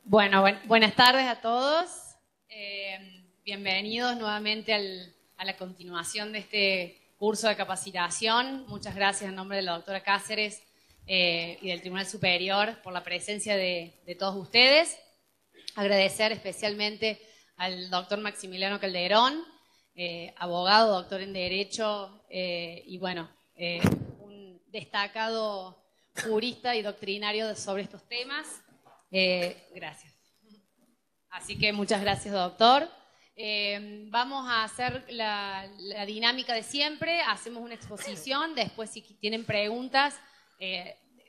Bueno, buenas tardes a todos. Bienvenidos nuevamente a la continuación de este curso de capacitación. Muchas gracias en nombre de la doctora Cáceres y del Tribunal Superior por la presencia de todos ustedes. Agradecer especialmente al doctor Maximiliano Calderón, abogado, doctor en Derecho y bueno, un destacado jurista y doctrinario sobre estos temas. Gracias. Así que muchas gracias, doctor. Vamos a hacer la dinámica de siempre. Hacemos una exposición. Después, si tienen preguntas,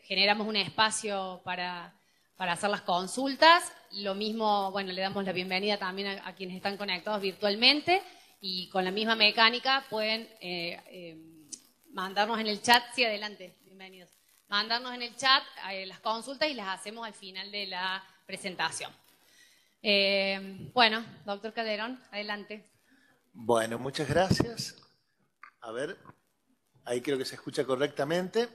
generamos un espacio para hacer las consultas. Lo mismo, bueno, le damos la bienvenida también a quienes están conectados virtualmente. Y con la misma mecánica pueden mandarnos en el chat. Sí, adelante. Bienvenidos. Mandarnos en el chat las consultas y las hacemos al final de la presentación. Bueno, doctor Calderón, adelante. Bueno, muchas gracias. A ver, ahí creo que se escucha correctamente.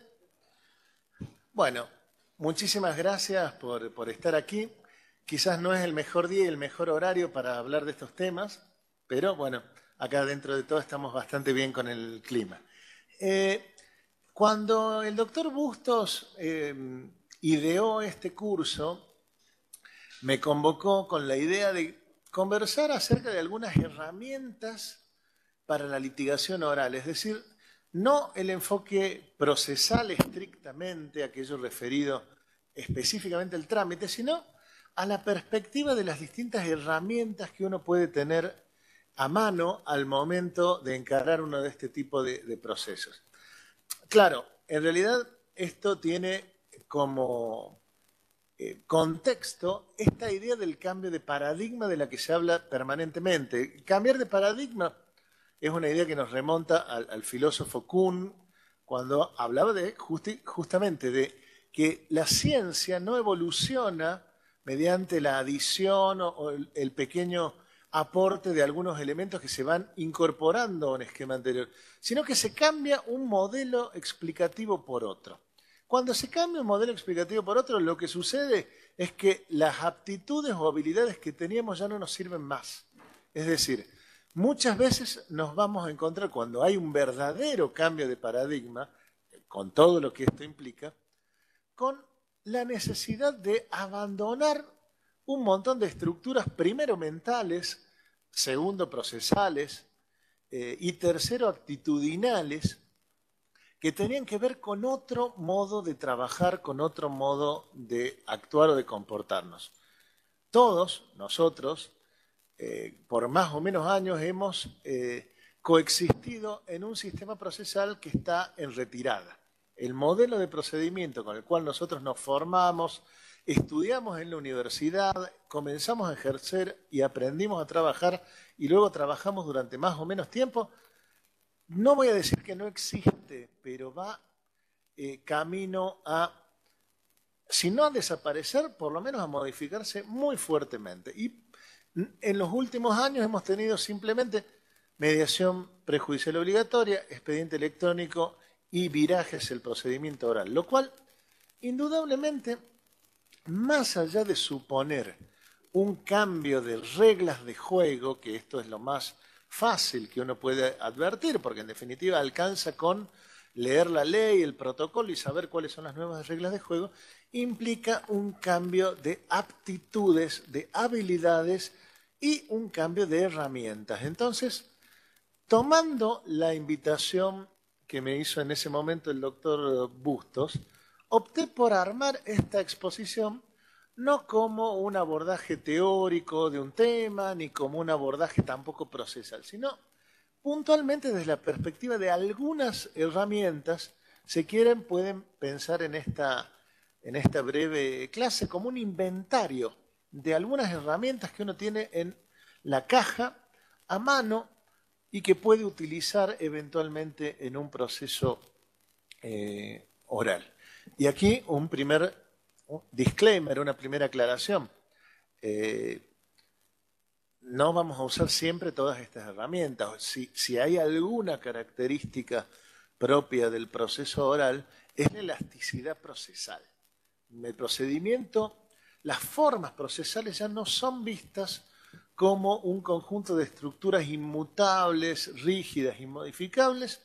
Bueno, muchísimas gracias por estar aquí. Quizás no es el mejor día y el mejor horario para hablar de estos temas, pero bueno, acá dentro de todo estamos bastante bien con el clima. Cuando el doctor Bustos ideó este curso, me convocó con la idea de conversar acerca de algunas herramientas para la litigación oral, es decir, no el enfoque procesal estrictamente, aquello referido específicamente al trámite, sino a la perspectiva de las distintas herramientas que uno puede tener a mano al momento de encarar uno de este tipo de procesos. Claro, en realidad esto tiene como contexto esta idea del cambio de paradigma de la que se habla permanentemente. Cambiar de paradigma es una idea que nos remonta al filósofo Kuhn cuando hablaba justamente de que la ciencia no evoluciona mediante la adición o el pequeño aporte de algunos elementos que se van incorporando a un esquema anterior, sino que se cambia un modelo explicativo por otro. Cuando se cambia un modelo explicativo por otro, lo que sucede es que las aptitudes o habilidades que teníamos ya no nos sirven más. Es decir, muchas veces nos vamos a encontrar cuando hay un verdadero cambio de paradigma, con todo lo que esto implica, con la necesidad de abandonar un montón de estructuras, primero mentales, segundo procesales y tercero actitudinales, que tenían que ver con otro modo de trabajar, con otro modo de actuar o de comportarnos. Todos nosotros, por más o menos años, hemos coexistido en un sistema procesal que está en retirada. El modelo de procedimiento con el cual nosotros nos formamos, estudiamos en la universidad, comenzamos a ejercer y aprendimos a trabajar y luego trabajamos durante más o menos tiempo, no voy a decir que no existe, pero va camino a, si no a desaparecer, por lo menos a modificarse muy fuertemente. Y en los últimos años hemos tenido simplemente mediación prejudicial obligatoria, expediente electrónico y virajes el procedimiento oral, lo cual indudablemente, más allá de suponer un cambio de reglas de juego, que esto es lo más fácil que uno puede advertir, porque en definitiva alcanza con leer la ley, el protocolo y saber cuáles son las nuevas reglas de juego, implica un cambio de aptitudes, de habilidades y un cambio de herramientas. Entonces, tomando la invitación que me hizo en ese momento el doctor Bustos, opté por armar esta exposición no como un abordaje teórico de un tema, ni como un abordaje tampoco procesal, sino puntualmente desde la perspectiva de algunas herramientas, si quieren pueden pensar en esta breve clase como un inventario de algunas herramientas que uno tiene en la caja a mano y que puede utilizar eventualmente en un proceso oral. Y aquí un primer disclaimer, una primera aclaración. No vamos a usar siempre todas estas herramientas. Si hay alguna característica propia del proceso oral, es la elasticidad procesal. El procedimiento las formas procesales ya no son vistas como un conjunto de estructuras inmutables, rígidas, inmodificables,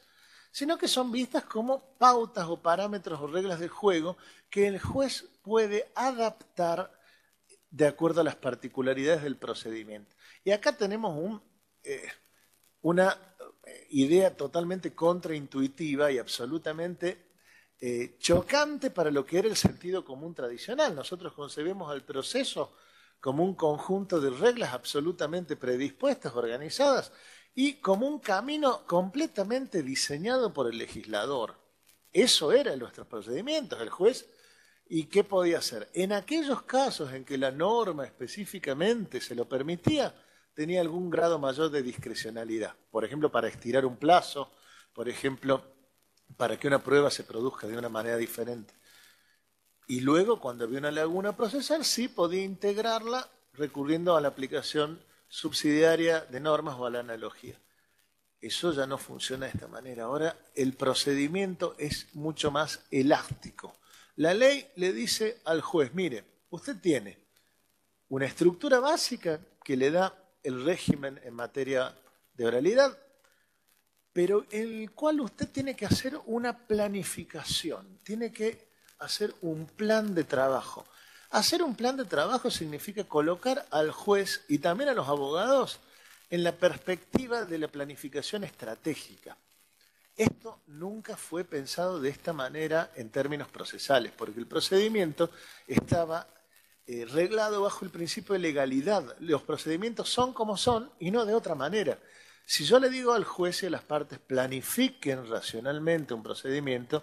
sino que son vistas como pautas o parámetros o reglas del juego que el juez puede adaptar de acuerdo a las particularidades del procedimiento. Y acá tenemos una idea totalmente contraintuitiva y absolutamente chocante para lo que era el sentido común tradicional. Nosotros concebimos al proceso como un conjunto de reglas absolutamente predispuestas, organizadas, y como un camino completamente diseñado por el legislador. Eso era nuestros procedimientos, el juez. ¿Y qué podía hacer? En aquellos casos en que la norma específicamente se lo permitía, tenía algún grado mayor de discrecionalidad. Por ejemplo, para estirar un plazo, por ejemplo, para que una prueba se produzca de una manera diferente. Y luego, cuando había una laguna procesal, sí podía integrarla recurriendo a la aplicación subsidiaria de normas o a la analogía. Eso ya no funciona de esta manera. Ahora el procedimiento es mucho más elástico. La ley le dice al juez, mire, usted tiene una estructura básica que le da el régimen en materia de oralidad, pero en el cual usted tiene que hacer una planificación, tiene que hacer un plan de trabajo. Hacer un plan de trabajo significa colocar al juez y también a los abogados en la perspectiva de la planificación estratégica. Esto nunca fue pensado de esta manera en términos procesales, porque el procedimiento estaba reglado bajo el principio de legalidad. Los procedimientos son como son y no de otra manera. Si yo le digo al juez y a las partes planifiquen racionalmente un procedimiento,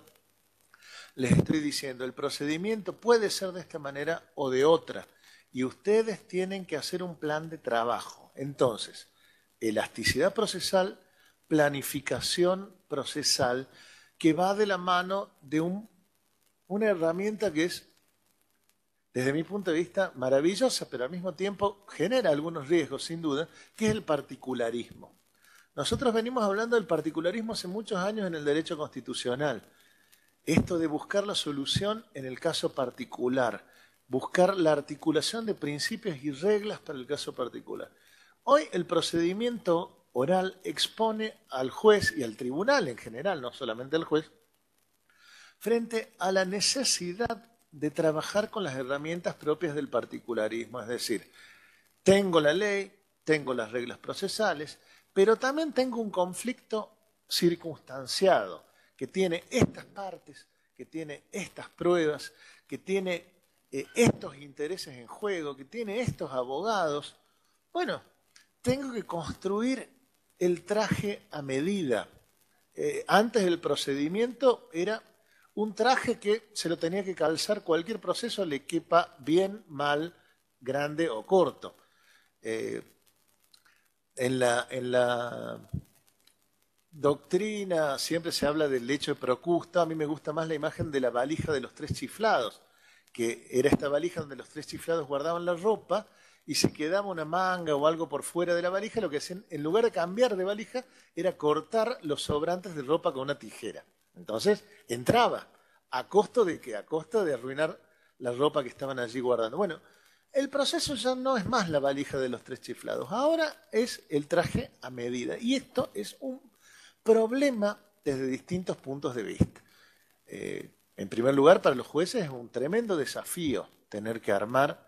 les estoy diciendo, el procedimiento puede ser de esta manera o de otra, y ustedes tienen que hacer un plan de trabajo. Entonces, elasticidad procesal, planificación procesal, que va de la mano de una herramienta que es, desde mi punto de vista, maravillosa, pero al mismo tiempo genera algunos riesgos, sin duda, que es el particularismo. Nosotros venimos hablando del particularismo hace muchos años en el derecho constitucional. Esto de buscar la solución en el caso particular, buscar la articulación de principios y reglas para el caso particular. Hoy el procedimiento oral expone al juez y al tribunal en general, no solamente al juez, frente a la necesidad de trabajar con las herramientas propias del particularismo. Es decir, tengo la ley, tengo las reglas procesales, pero también tengo un conflicto circunstanciado que tiene estas partes, que tiene estas pruebas, que tiene estos intereses en juego, que tiene estos abogados. Bueno, tengo que construir el traje a medida. Antes el procedimiento era un traje que se lo tenía que calzar cualquier proceso, le quepa bien, mal, grande o corto. En la doctrina siempre se habla del lecho de Procusto. A mí me gusta más la imagen de la valija de los tres chiflados, que era esta valija donde los tres chiflados guardaban la ropa y se quedaba una manga o algo por fuera de la valija. Lo que hacían, en lugar de cambiar de valija, era cortar los sobrantes de ropa con una tijera. Entonces entraba, ¿a costo de qué? A costo de arruinar la ropa que estaban allí guardando. Bueno, el proceso ya no es más la valija de los tres chiflados, ahora es el traje a medida. Y esto es un problema desde distintos puntos de vista. En primer lugar, para los jueces es un tremendo desafío tener que armar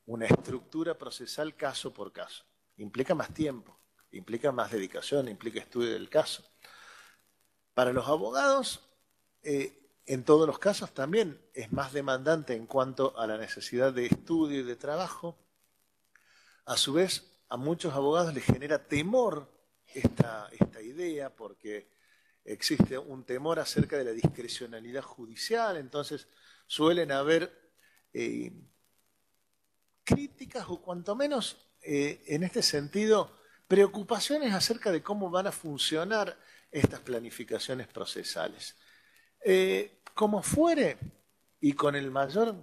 una estructura procesal caso por caso. Implica más tiempo, implica más dedicación, implica estudio del caso. Para los abogados, en todos los casos también es más demandante en cuanto a la necesidad de estudio y de trabajo. A su vez, a muchos abogados les genera temor esta idea, porque existe un temor acerca de la discrecionalidad judicial. Entonces suelen haber críticas o cuanto menos en este sentido preocupaciones acerca de cómo van a funcionar estas planificaciones procesales. Como fuere, y con el mayor,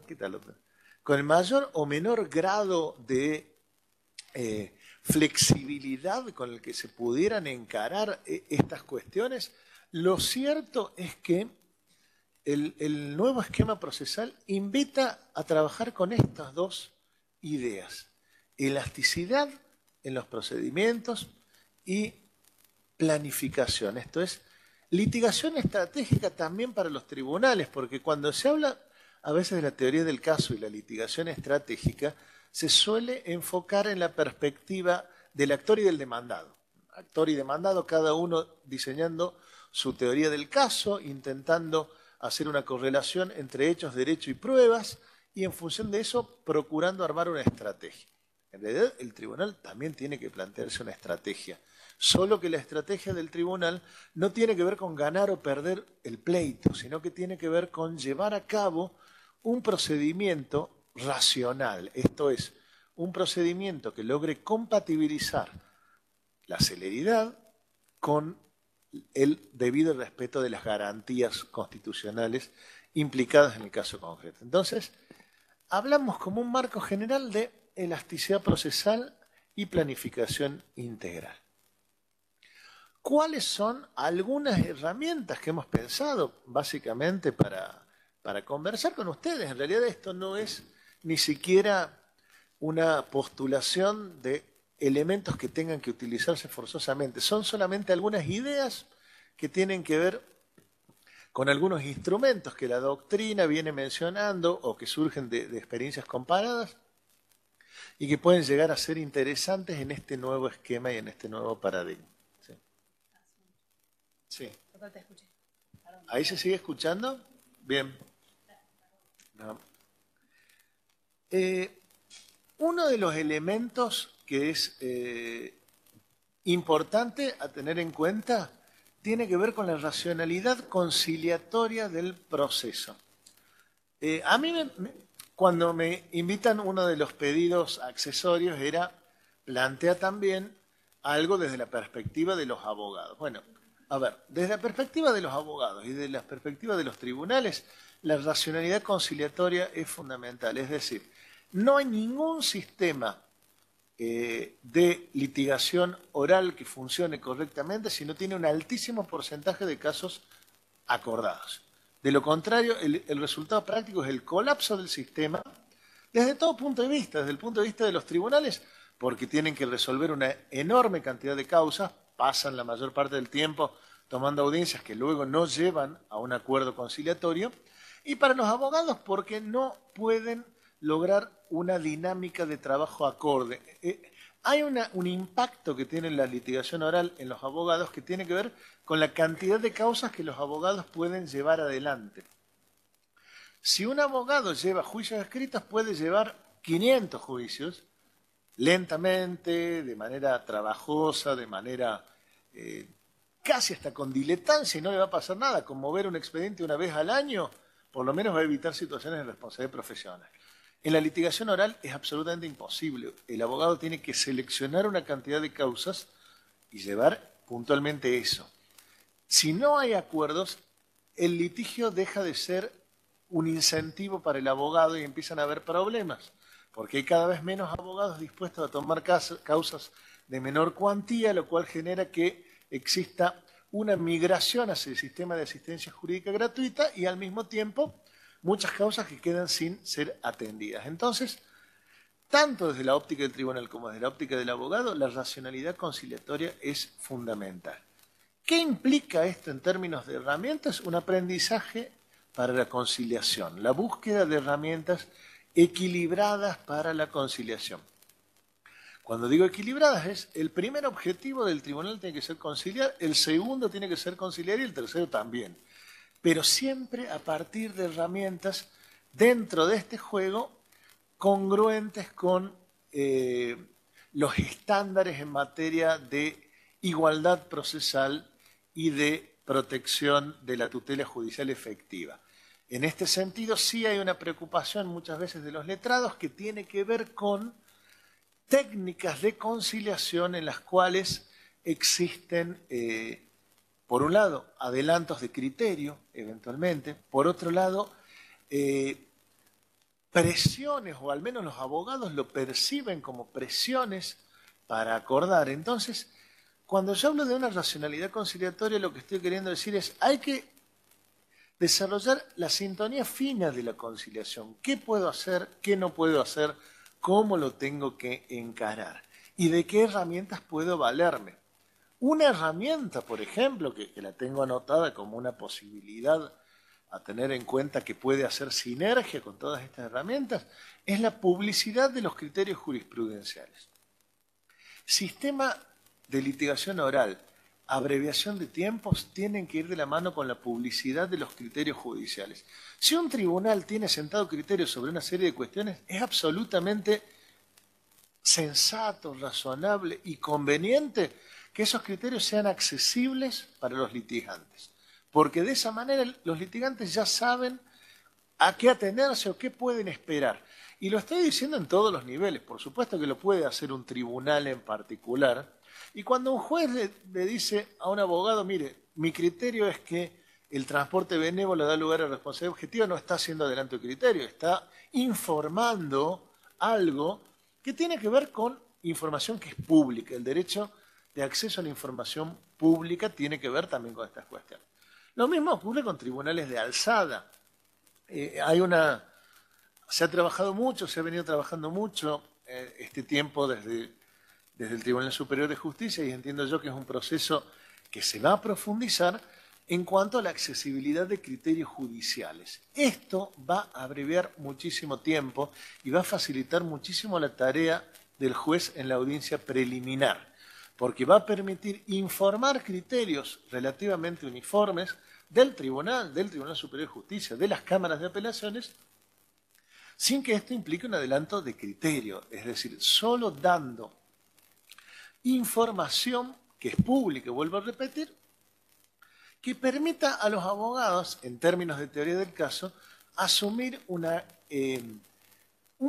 con el mayor o menor grado de flexibilidad con el que se pudieran encarar estas cuestiones, lo cierto es que el nuevo esquema procesal invita a trabajar con estas dos ideas: elasticidad en los procedimientos y planificación. Esto es, litigación estratégica también para los tribunales, porque cuando se habla a veces de la teoría del caso y la litigación estratégica, se suele enfocar en la perspectiva del actor y del demandado. Actor y demandado, cada uno diseñando su teoría del caso, intentando hacer una correlación entre hechos, derecho y pruebas, y en función de eso procurando armar una estrategia. En realidad, el tribunal también tiene que plantearse una estrategia, solo que la estrategia del tribunal no tiene que ver con ganar o perder el pleito, sino que tiene que ver con llevar a cabo un procedimiento racional, esto es, un procedimiento que logre compatibilizar la celeridad con el debido respeto de las garantías constitucionales implicadas en el caso concreto. Entonces, hablamos como un marco general de elasticidad procesal y planificación integral. ¿Cuáles son algunas herramientas que hemos pensado básicamente para conversar con ustedes? En realidad esto no es ni siquiera una postulación de elementos que tengan que utilizarse forzosamente. Son solamente algunas ideas que tienen que ver con algunos instrumentos que la doctrina viene mencionando o que surgen de experiencias comparadas y que pueden llegar a ser interesantes en este nuevo esquema y en este nuevo paradigma. Sí. Sí. ¿Ahí se sigue escuchando? Bien. No. Uno de los elementos que es importante a tener en cuenta tiene que ver con la racionalidad conciliatoria del proceso. A mí, cuando me invitan, uno de los pedidos accesorios era plantear también algo desde la perspectiva de los abogados. Bueno, a ver, desde la perspectiva de los abogados y desde la perspectiva de los tribunales, la racionalidad conciliatoria es fundamental. Es decir, no hay ningún sistema de litigación oral que funcione correctamente si no tiene un altísimo porcentaje de casos acordados. De lo contrario, el resultado práctico es el colapso del sistema desde todo punto de vista, desde el punto de vista de los tribunales, porque tienen que resolver una enorme cantidad de causas, pasan la mayor parte del tiempo tomando audiencias que luego no llevan a un acuerdo conciliatorio, y para los abogados porque no pueden lograr una dinámica de trabajo acorde. Hay un impacto que tiene la litigación oral en los abogados que tiene que ver con la cantidad de causas que los abogados pueden llevar adelante. Si un abogado lleva juicios escritos, puede llevar 500 juicios, lentamente, de manera trabajosa, de manera casi hasta con diletancia, y no le va a pasar nada. Con mover un expediente una vez al año, por lo menos va a evitar situaciones de responsabilidad profesional. En la litigación oral es absolutamente imposible. El abogado tiene que seleccionar una cantidad de causas y llevar puntualmente eso. Si no hay acuerdos, el litigio deja de ser un incentivo para el abogado y empiezan a haber problemas, porque hay cada vez menos abogados dispuestos a tomar causas de menor cuantía, lo cual genera que exista una migración hacia el sistema de asistencia jurídica gratuita y al mismo tiempo muchas causas que quedan sin ser atendidas. Entonces, tanto desde la óptica del tribunal como desde la óptica del abogado, la racionalidad conciliatoria es fundamental. ¿Qué implica esto en términos de herramientas? Un aprendizaje para la conciliación, la búsqueda de herramientas equilibradas para la conciliación. Cuando digo equilibradas, es el primer objetivo del tribunal tiene que ser conciliar, el segundo tiene que ser conciliar y el tercero también. Pero siempre a partir de herramientas dentro de este juego congruentes con los estándares en materia de igualdad procesal y de protección de la tutela judicial efectiva. En este sentido, sí hay una preocupación muchas veces de los letrados que tiene que ver con técnicas de conciliación en las cuales existen, por un lado, adelantos de criterio, eventualmente, por otro lado, presiones, o al menos los abogados lo perciben como presiones para acordar. Entonces, cuando yo hablo de una racionalidad conciliatoria, lo que estoy queriendo decir es, hay que desarrollar la sintonía fina de la conciliación. ¿Qué puedo hacer? ¿Qué no puedo hacer? ¿Cómo lo tengo que encarar? ¿Y de qué herramientas puedo valerme? Una herramienta, por ejemplo, que la tengo anotada como una posibilidad a tener en cuenta que puede hacer sinergia con todas estas herramientas, es la publicidad de los criterios jurisprudenciales. Sistema de litigación oral, abreviación de tiempos, tienen que ir de la mano con la publicidad de los criterios judiciales. Si un tribunal tiene sentado criterios sobre una serie de cuestiones, es absolutamente sensato, razonable y conveniente que esos criterios sean accesibles para los litigantes. Porque de esa manera los litigantes ya saben a qué atenerse o qué pueden esperar. Y lo estoy diciendo en todos los niveles. Por supuesto que lo puede hacer un tribunal en particular. Y cuando un juez le dice a un abogado, mire, mi criterio es que el transporte benévolo da lugar a responsabilidad objetiva, no está haciendo adelanto de criterio, está informando algo que tiene que ver con información que es pública. El derecho de acceso a la información pública tiene que ver también con estas cuestiones. Lo mismo ocurre con tribunales de alzada. Se ha trabajado mucho, se ha venido trabajando mucho este tiempo desde el Tribunal Superior de Justicia y entiendo yo que es un proceso que se va a profundizar en cuanto a la accesibilidad de criterios judiciales. Esto va a abreviar muchísimo tiempo y va a facilitar muchísimo la tarea del juez en la audiencia preliminar, porque va a permitir informar criterios relativamente uniformes del Tribunal Superior de Justicia, de las cámaras de apelaciones, sin que esto implique un adelanto de criterio, es decir, solo dando información que es pública, vuelvo a repetir, que permita a los abogados, en términos de teoría del caso, asumir un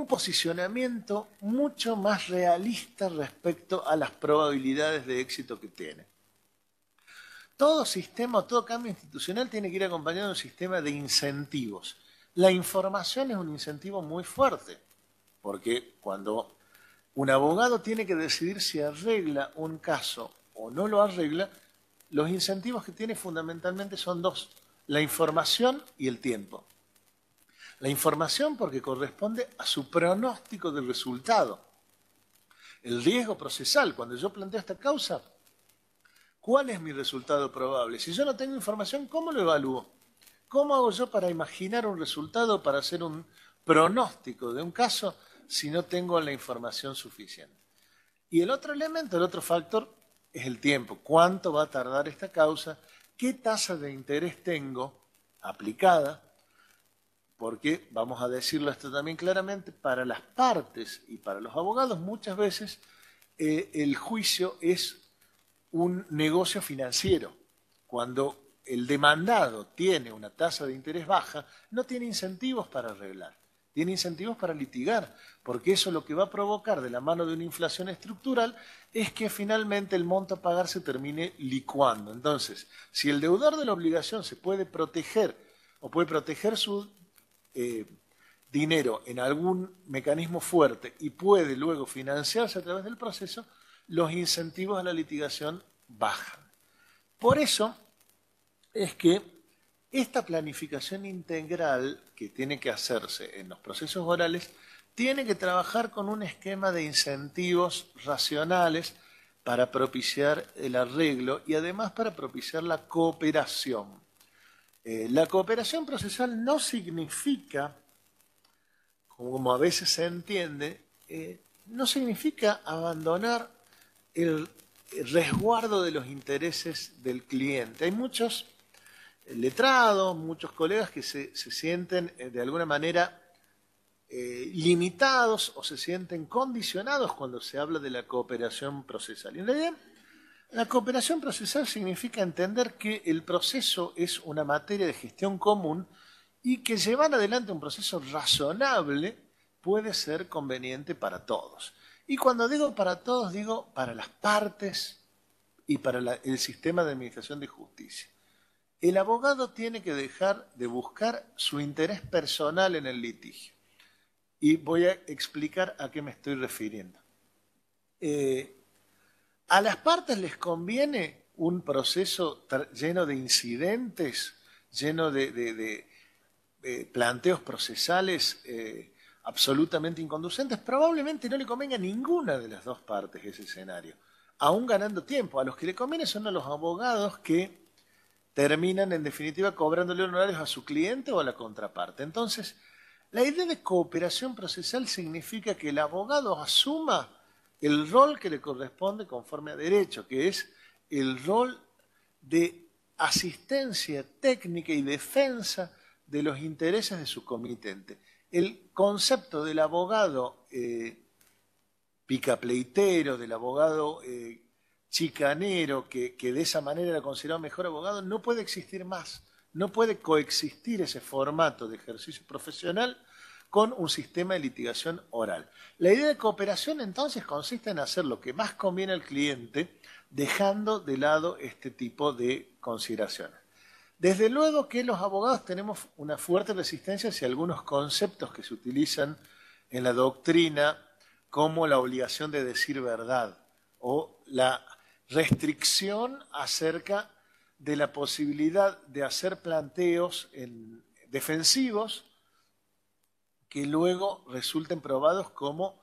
posicionamiento mucho más realista respecto a las probabilidades de éxito que tiene. Todo sistema, todo cambio institucional tiene que ir acompañado de un sistema de incentivos. La información es un incentivo muy fuerte, porque cuando un abogado tiene que decidir si arregla un caso o no lo arregla, los incentivos que tiene fundamentalmente son dos: la información y el tiempo. La información porque corresponde a su pronóstico del resultado. El riesgo procesal, cuando yo planteo esta causa, ¿cuál es mi resultado probable? Si yo no tengo información, ¿cómo lo evalúo? ¿Cómo hago yo para imaginar un resultado, para hacer un pronóstico de un caso si no tengo la información suficiente? Y el otro elemento, el otro factor, es el tiempo. ¿Cuánto va a tardar esta causa? ¿Qué tasa de interés tengo aplicada? Porque, vamos a decirlo esto también claramente, para las partes y para los abogados muchas veces el juicio es un negocio financiero. Cuando el demandado tiene una tasa de interés baja, no tiene incentivos para arreglar, tiene incentivos para litigar, porque eso lo que va a provocar de la mano de una inflación estructural es que finalmente el monto a pagar se termine licuando. Entonces, si el deudor de la obligación se puede proteger o puede proteger su dinero en algún mecanismo fuerte y puede luego financiarse a través del proceso, los incentivos a la litigación bajan. Por eso es que esta planificación integral que tiene que hacerse en los procesos orales tiene que trabajar con un esquema de incentivos racionales para propiciar el arreglo y además para propiciar la cooperación. La cooperación procesal no significa, como a veces se entiende, no significa abandonar el resguardo de los intereses del cliente. Hay muchos letrados, muchos colegas que se sienten de alguna manera limitados o se sienten condicionados cuando se habla de la cooperación procesal. Y en realidad, la cooperación procesal significa entender que el proceso es una materia de gestión común y que llevar adelante un proceso razonable puede ser conveniente para todos. Y cuando digo para todos, digo para las partes y para el sistema de administración de justicia. El abogado tiene que dejar de buscar su interés personal en el litigio. Y voy a explicar a qué me estoy refiriendo. A las partes les conviene un proceso lleno de incidentes, lleno de planteos procesales absolutamente inconducentes, probablemente no le convenga a ninguna de las dos partes ese escenario, aún ganando tiempo. A los que le conviene son a los abogados que terminan en definitiva cobrándole honorarios a su cliente o a la contraparte. Entonces, la idea de cooperación procesal significa que el abogado asuma el rol que le corresponde conforme a derecho, que es el rol de asistencia técnica y defensa de los intereses de su comitente. El concepto del abogado picapleitero, del abogado chicanero, que de esa manera era considerado mejor abogado, no puede existir más. No puede coexistir ese formato de ejercicio profesional con un sistema de litigación oral. La idea de cooperación entonces consiste en hacer lo que más conviene al cliente, dejando de lado este tipo de consideraciones. Desde luego que los abogados tenemos una fuerte resistencia hacia algunos conceptos que se utilizan en la doctrina, como la obligación de decir verdad o la restricción acerca de la posibilidad de hacer planteos defensivos que luego resulten probados como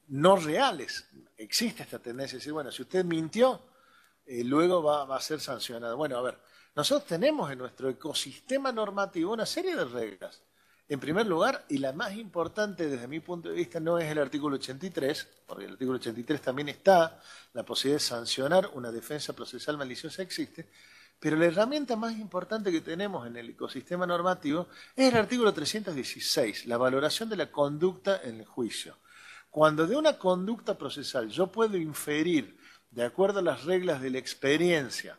no reales. Existe esta tendencia de decir, bueno, si usted mintió, luego va a ser sancionado. Bueno, a ver, nosotros tenemos en nuestro ecosistema normativo una serie de reglas. En primer lugar, y la más importante desde mi punto de vista, no es el artículo 83, porque el artículo 83 también está, la posibilidad de sancionar una defensa procesal maliciosa existe, pero la herramienta más importante que tenemos en el ecosistema normativo es el artículo 316, la valoración de la conducta en el juicio. Cuando de una conducta procesal yo puedo inferir, de acuerdo a las reglas de la experiencia,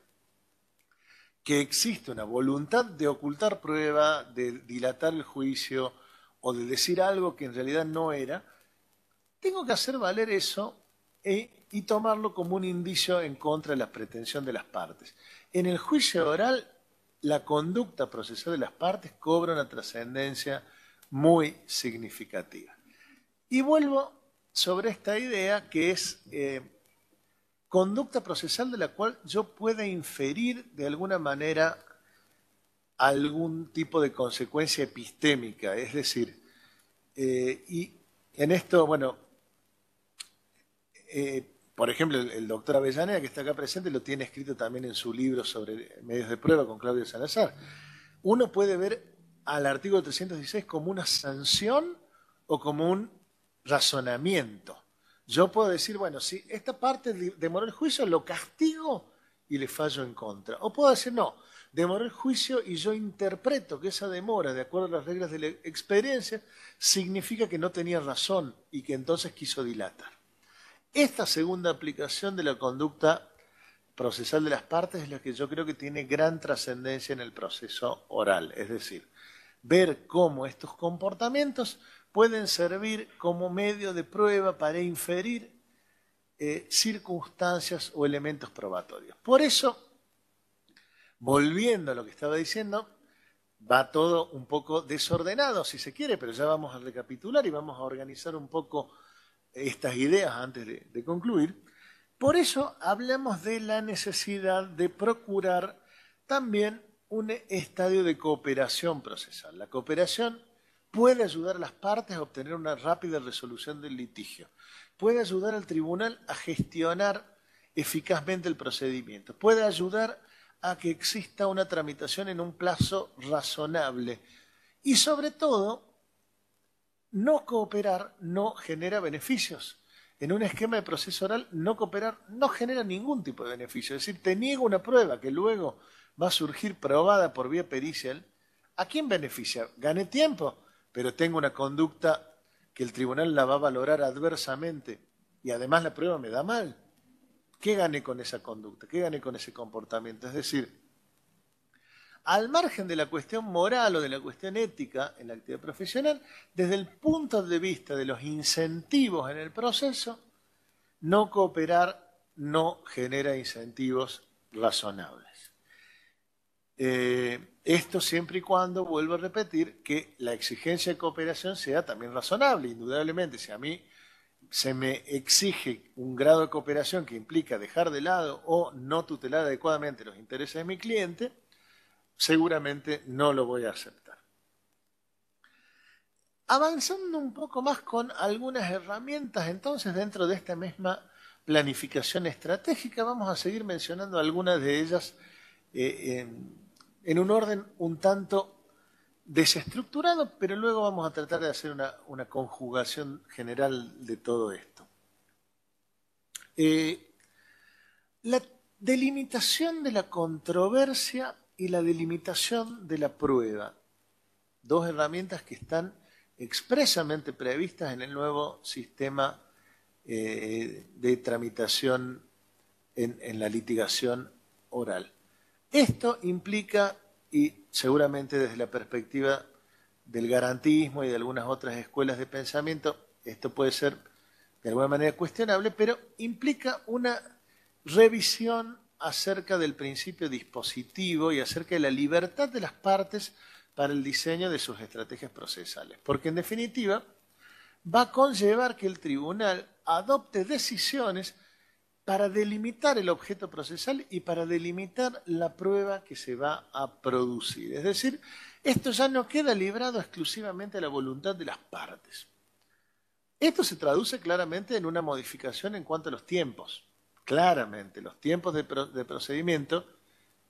que existe una voluntad de ocultar prueba, de dilatar el juicio o de decir algo que en realidad no era, tengo que hacer valer eso y tomarlo como un indicio en contra de la pretensión de las partes. En el juicio oral, la conducta procesal de las partes cobra una trascendencia muy significativa. Y vuelvo sobre esta idea que es conducta procesal de la cual yo pueda inferir de alguna manera algún tipo de consecuencia epistémica. Es decir, y en esto, bueno, por ejemplo, el doctor Avellaneda, que está acá presente, lo tiene escrito también en su libro sobre medios de prueba con Claudio Salazar. Uno puede ver al artículo 316 como una sanción o como un razonamiento. Yo puedo decir, bueno, si esta parte demoró el juicio, lo castigo y le fallo en contra. O puedo decir, no, demoró el juicio y yo interpreto que esa demora, de acuerdo a las reglas de la experiencia, significa que no tenía razón y que entonces quiso dilatar. Esta segunda aplicación de la conducta procesal de las partes es la que yo creo que tiene gran trascendencia en el proceso oral. Es decir, ver cómo estos comportamientos pueden servir como medio de prueba para inferir circunstancias o elementos probatorios. Por eso, volviendo a lo que estaba diciendo, va todo un poco desordenado, si se quiere, pero ya vamos a recapitular y vamos a organizar un poco estas ideas antes de concluir. Por eso hablamos de la necesidad de procurar también un estadio de cooperación procesal. La cooperación puede ayudar a las partes a obtener una rápida resolución del litigio, puede ayudar al tribunal a gestionar eficazmente el procedimiento, puede ayudar a que exista una tramitación en un plazo razonable y sobre todo, no cooperar no genera beneficios. En un esquema de proceso oral, no cooperar no genera ningún tipo de beneficio. Es decir, te niego una prueba que luego va a surgir probada por vía pericial. ¿A quién beneficia? Gané tiempo, pero tengo una conducta que el tribunal la va a valorar adversamente y además la prueba me da mal. ¿Qué gané con esa conducta? ¿Qué gané con ese comportamiento? Es decir, al margen de la cuestión moral o de la cuestión ética en la actividad profesional, desde el punto de vista de los incentivos en el proceso, no cooperar no genera incentivos razonables. Esto siempre y cuando, vuelvo a repetir, que la exigencia de cooperación sea también razonable. Indudablemente, si a mí se me exige un grado de cooperación que implica dejar de lado o no tutelar adecuadamente los intereses de mi cliente, seguramente no lo voy a aceptar. Avanzando un poco más con algunas herramientas, entonces, dentro de esta misma planificación estratégica, vamos a seguir mencionando algunas de ellas en un orden un tanto desestructurado, pero luego vamos a tratar de hacer una conjugación general de todo esto. La delimitación de la controversia y la delimitación de la prueba, dos herramientas que están expresamente previstas en el nuevo sistema de tramitación en la litigación oral. Esto implica, y seguramente desde la perspectiva del garantismo y de algunas otras escuelas de pensamiento, esto puede ser de alguna manera cuestionable, pero implica una revisión acerca del principio dispositivo y acerca de la libertad de las partes para el diseño de sus estrategias procesales. Porque en definitiva va a conllevar que el tribunal adopte decisiones para delimitar el objeto procesal y para delimitar la prueba que se va a producir. Es decir, esto ya no queda librado exclusivamente a la voluntad de las partes. Esto se traduce claramente en una modificación en cuanto a los tiempos. Claramente, los tiempos de procedimiento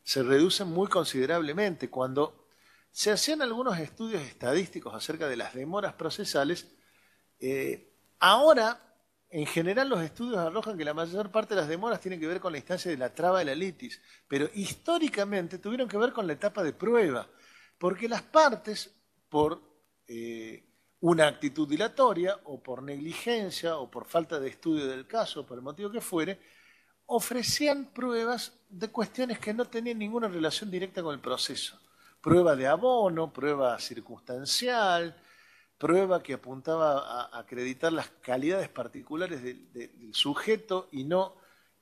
se reducen muy considerablemente. Cuando se hacían algunos estudios estadísticos acerca de las demoras procesales, ahora, en general, los estudios arrojan que la mayor parte de las demoras tienen que ver con la instancia de la traba de la litis, pero históricamente tuvieron que ver con la etapa de prueba, porque las partes, por una actitud dilatoria, o por negligencia, o por falta de estudio del caso, por el motivo que fuere, ofrecían pruebas de cuestiones que no tenían ninguna relación directa con el proceso. Prueba de abono, prueba circunstancial, prueba que apuntaba a acreditar las calidades particulares del sujeto y no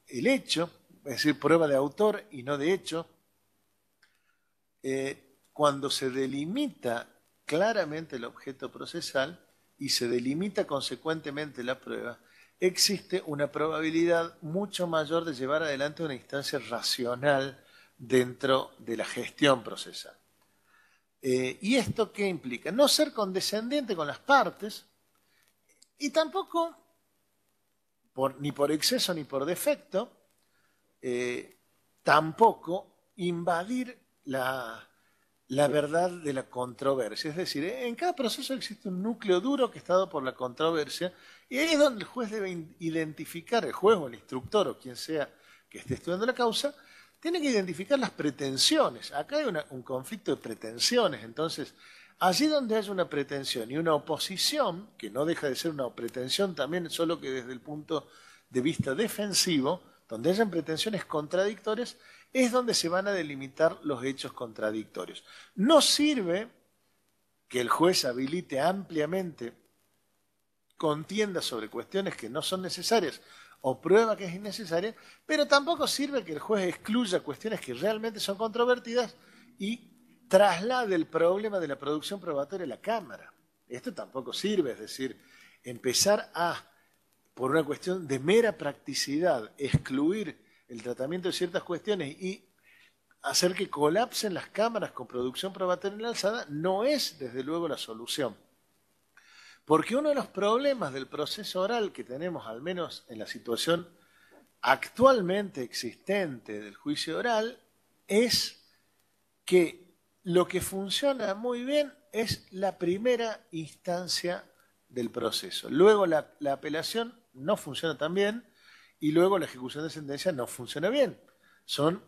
el hecho, es decir, prueba de autor y no de hecho. Cuando se delimita claramente el objeto procesal y se delimita consecuentemente la prueba, existe una probabilidad mucho mayor de llevar adelante una instancia racional dentro de la gestión procesal. ¿Y esto qué implica? No ser condescendiente con las partes y tampoco, ni por exceso ni por defecto, tampoco invadir la verdad de la controversia. Es decir, en cada proceso existe un núcleo duro que está dado por la controversia y ahí es donde el juez debe identificar, el juez o el instructor o quien sea que esté estudiando la causa, tiene que identificar las pretensiones. Acá hay un conflicto de pretensiones, entonces allí donde haya una pretensión y una oposición, que no deja de ser una pretensión también, solo que desde el punto de vista defensivo, donde hayan pretensiones contradictorias, es donde se van a delimitar los hechos contradictorios. No sirve que el juez habilite ampliamente contienda sobre cuestiones que no son necesarias o prueba que es innecesaria, pero tampoco sirve que el juez excluya cuestiones que realmente son controvertidas y traslade el problema de la producción probatoria a la Cámara. Esto tampoco sirve, es decir, empezar por una cuestión de mera practicidad, excluir el tratamiento de ciertas cuestiones y hacer que colapsen las cámaras con producción probatoria en la alzada no es, desde luego, la solución. Porque uno de los problemas del proceso oral que tenemos, al menos en la situación actualmente existente del juicio oral, es que lo que funciona muy bien es la primera instancia del proceso. Luego la apelación no funciona tan bien y luego la ejecución de sentencia no funciona bien. Son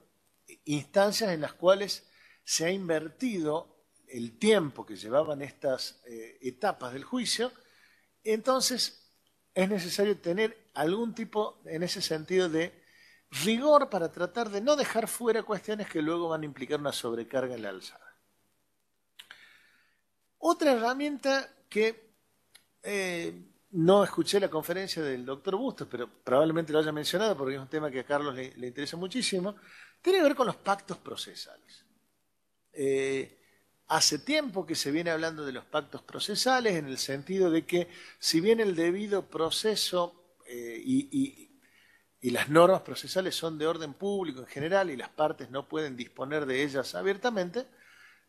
instancias en las cuales se ha invertido el tiempo que llevaban estas etapas del juicio, entonces es necesario tener algún tipo, en ese sentido, de rigor para tratar de no dejar fuera cuestiones que luego van a implicar una sobrecarga en la alzada. Otra herramienta que no escuché la conferencia del doctor Bustos, pero probablemente lo haya mencionado porque es un tema que a Carlos le interesa muchísimo, tiene que ver con los pactos procesales. Hace tiempo que se viene hablando de los pactos procesales en el sentido de que si bien el debido proceso y y las normas procesales son de orden público en general y las partes no pueden disponer de ellas abiertamente,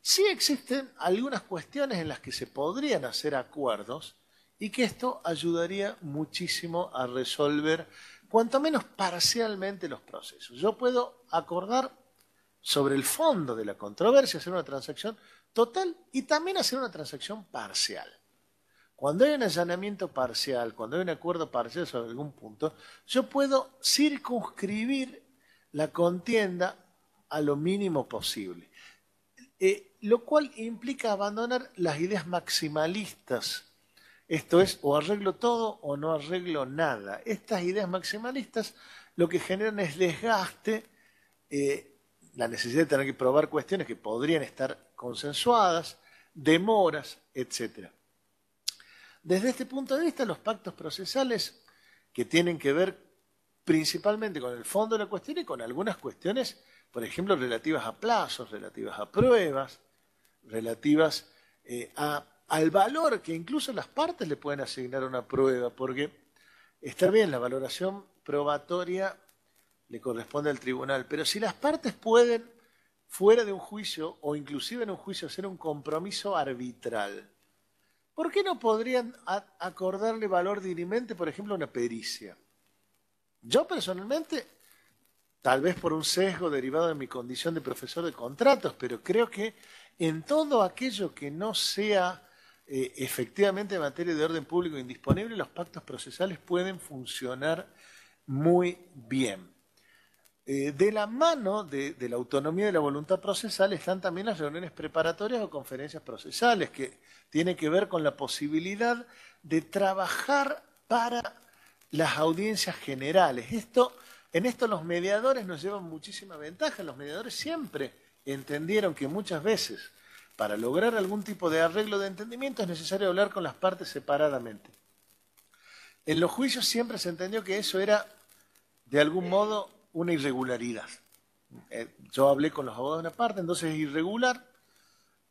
sí existen algunas cuestiones en las que se podrían hacer acuerdos y que esto ayudaría muchísimo a resolver, cuanto menos parcialmente, los procesos. Yo puedo acordar sobre el fondo de la controversia, hacer una transacción total y también hacer una transacción parcial. Cuando hay un allanamiento parcial, cuando hay un acuerdo parcial sobre algún punto, yo puedo circunscribir la contienda a lo mínimo posible. Lo cual implica abandonar las ideas maximalistas. Esto es, o arreglo todo o no arreglo nada. Estas ideas maximalistas lo que generan es desgaste, la necesidad de tener que probar cuestiones que podrían estar consensuadas, demoras, etc. Desde este punto de vista, los pactos procesales, que tienen que ver principalmente con el fondo de la cuestión y con algunas cuestiones, por ejemplo, relativas a plazos, relativas a pruebas, relativas al valor que incluso las partes le pueden asignar a una prueba, porque está bien, la valoración probatoria le corresponde al tribunal, pero si las partes pueden, fuera de un juicio o inclusive en un juicio, hacer un compromiso arbitral, ¿por qué no podrían acordarle valor dirimente, por ejemplo, a una pericia? Yo personalmente, tal vez por un sesgo derivado de mi condición de profesor de contratos, pero creo que en todo aquello que no sea efectivamente materia de orden público indisponible, los pactos procesales pueden funcionar muy bien. De la mano de la autonomía de la voluntad procesal están también las reuniones preparatorias o conferencias procesales, que tiene que ver con la posibilidad de trabajar para las audiencias generales. En esto los mediadores nos llevan muchísima ventaja. Los mediadores siempre entendieron que muchas veces para lograr algún tipo de arreglo de entendimiento es necesario hablar con las partes separadamente. En los juicios siempre se entendió que eso era, de algún modo, una irregularidad. Yo hablé con los abogados de una parte, entonces es irregular.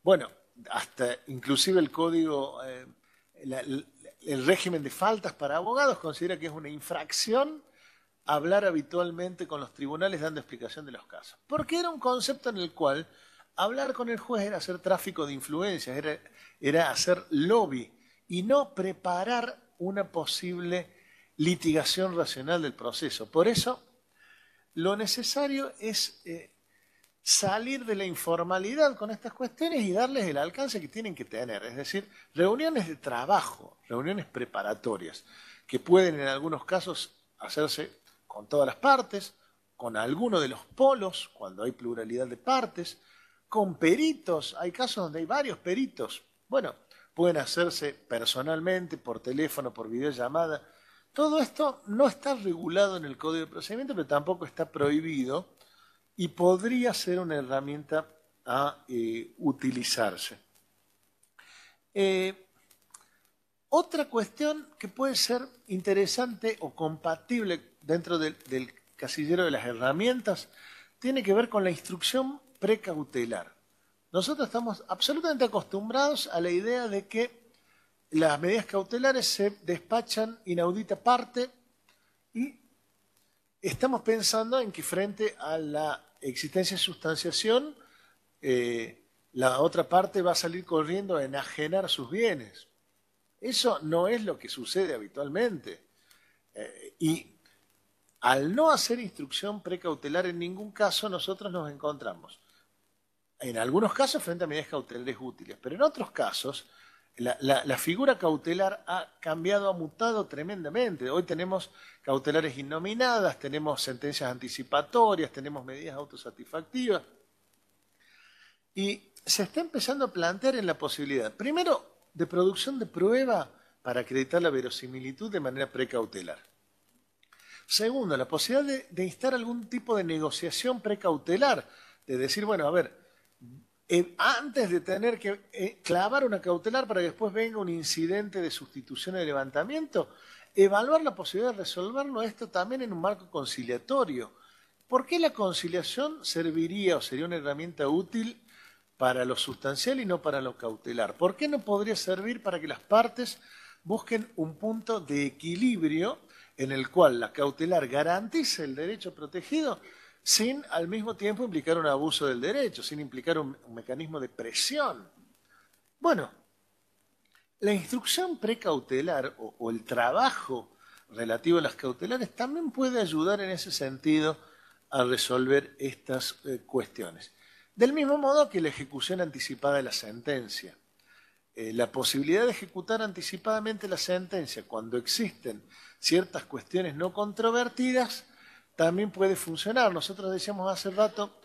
Bueno, hasta inclusive el código, el régimen de faltas para abogados considera que es una infracción hablar habitualmente con los tribunales dando explicación de los casos. Porque era un concepto en el cual hablar con el juez era hacer tráfico de influencias, era hacer lobby y no preparar una posible litigación racional del proceso. Por eso, lo necesario es salir de la informalidad con estas cuestiones y darles el alcance que tienen que tener. Es decir, reuniones de trabajo, reuniones preparatorias, que pueden en algunos casos hacerse con todas las partes, con alguno de los polos, cuando hay pluralidad de partes, con peritos. Hay casos donde hay varios peritos. Bueno, pueden hacerse personalmente, por teléfono, por videollamada. Todo esto no está regulado en el Código de Procedimiento, pero tampoco está prohibido y podría ser una herramienta a utilizarse. Otra cuestión que puede ser interesante o compatible dentro del casillero de las herramientas tiene que ver con la instrucción precautelar. Nosotros estamos absolutamente acostumbrados a la idea de que las medidas cautelares se despachan inaudita parte y estamos pensando en que frente a la existencia de sustanciación, la otra parte va a salir corriendo a enajenar sus bienes. Eso no es lo que sucede habitualmente. Y al no hacer instrucción precautelar en ningún caso, nosotros nos encontramos, en algunos casos, frente a medidas cautelares útiles, pero en otros casos, la figura cautelar ha cambiado, ha mutado tremendamente. Hoy tenemos cautelares innominadas, tenemos sentencias anticipatorias, tenemos medidas autosatisfactivas. Y se está empezando a plantear en la posibilidad, primero, de producción de prueba para acreditar la verosimilitud de manera precautelar. Segundo, la posibilidad de instar algún tipo de negociación precautelar, de decir, bueno, a ver, antes de tener que clavar una cautelar para que después venga un incidente de sustitución y levantamiento, evaluar la posibilidad de resolverlo esto también en un marco conciliatorio. ¿Por qué la conciliación serviría o sería una herramienta útil para lo sustancial y no para lo cautelar? ¿Por qué no podría servir para que las partes busquen un punto de equilibrio en el cual la cautelar garantice el derecho protegido sin al mismo tiempo implicar un abuso del derecho, sin implicar un mecanismo de presión. Bueno, la instrucción precautelar o el trabajo relativo a las cautelares también puede ayudar en ese sentido a resolver estas cuestiones. Del mismo modo que la ejecución anticipada de la sentencia. La posibilidad de ejecutar anticipadamente la sentencia cuando existen ciertas cuestiones no controvertidas también puede funcionar. Nosotros decíamos hace rato,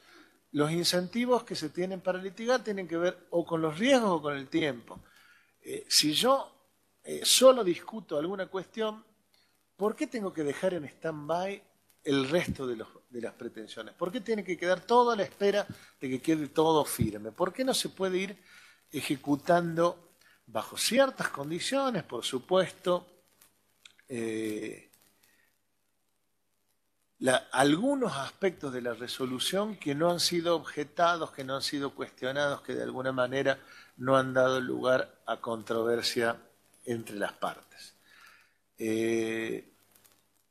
los incentivos que se tienen para litigar tienen que ver o con los riesgos o con el tiempo. Si yo solo discuto alguna cuestión, ¿por qué tengo que dejar en stand-by el resto de las pretensiones? ¿Por qué tiene que quedar todo a la espera de que quede todo firme? ¿Por qué no se puede ir ejecutando bajo ciertas condiciones, por supuesto, algunos aspectos de la resolución que no han sido objetados, que no han sido cuestionados, que de alguna manera no han dado lugar a controversia entre las partes?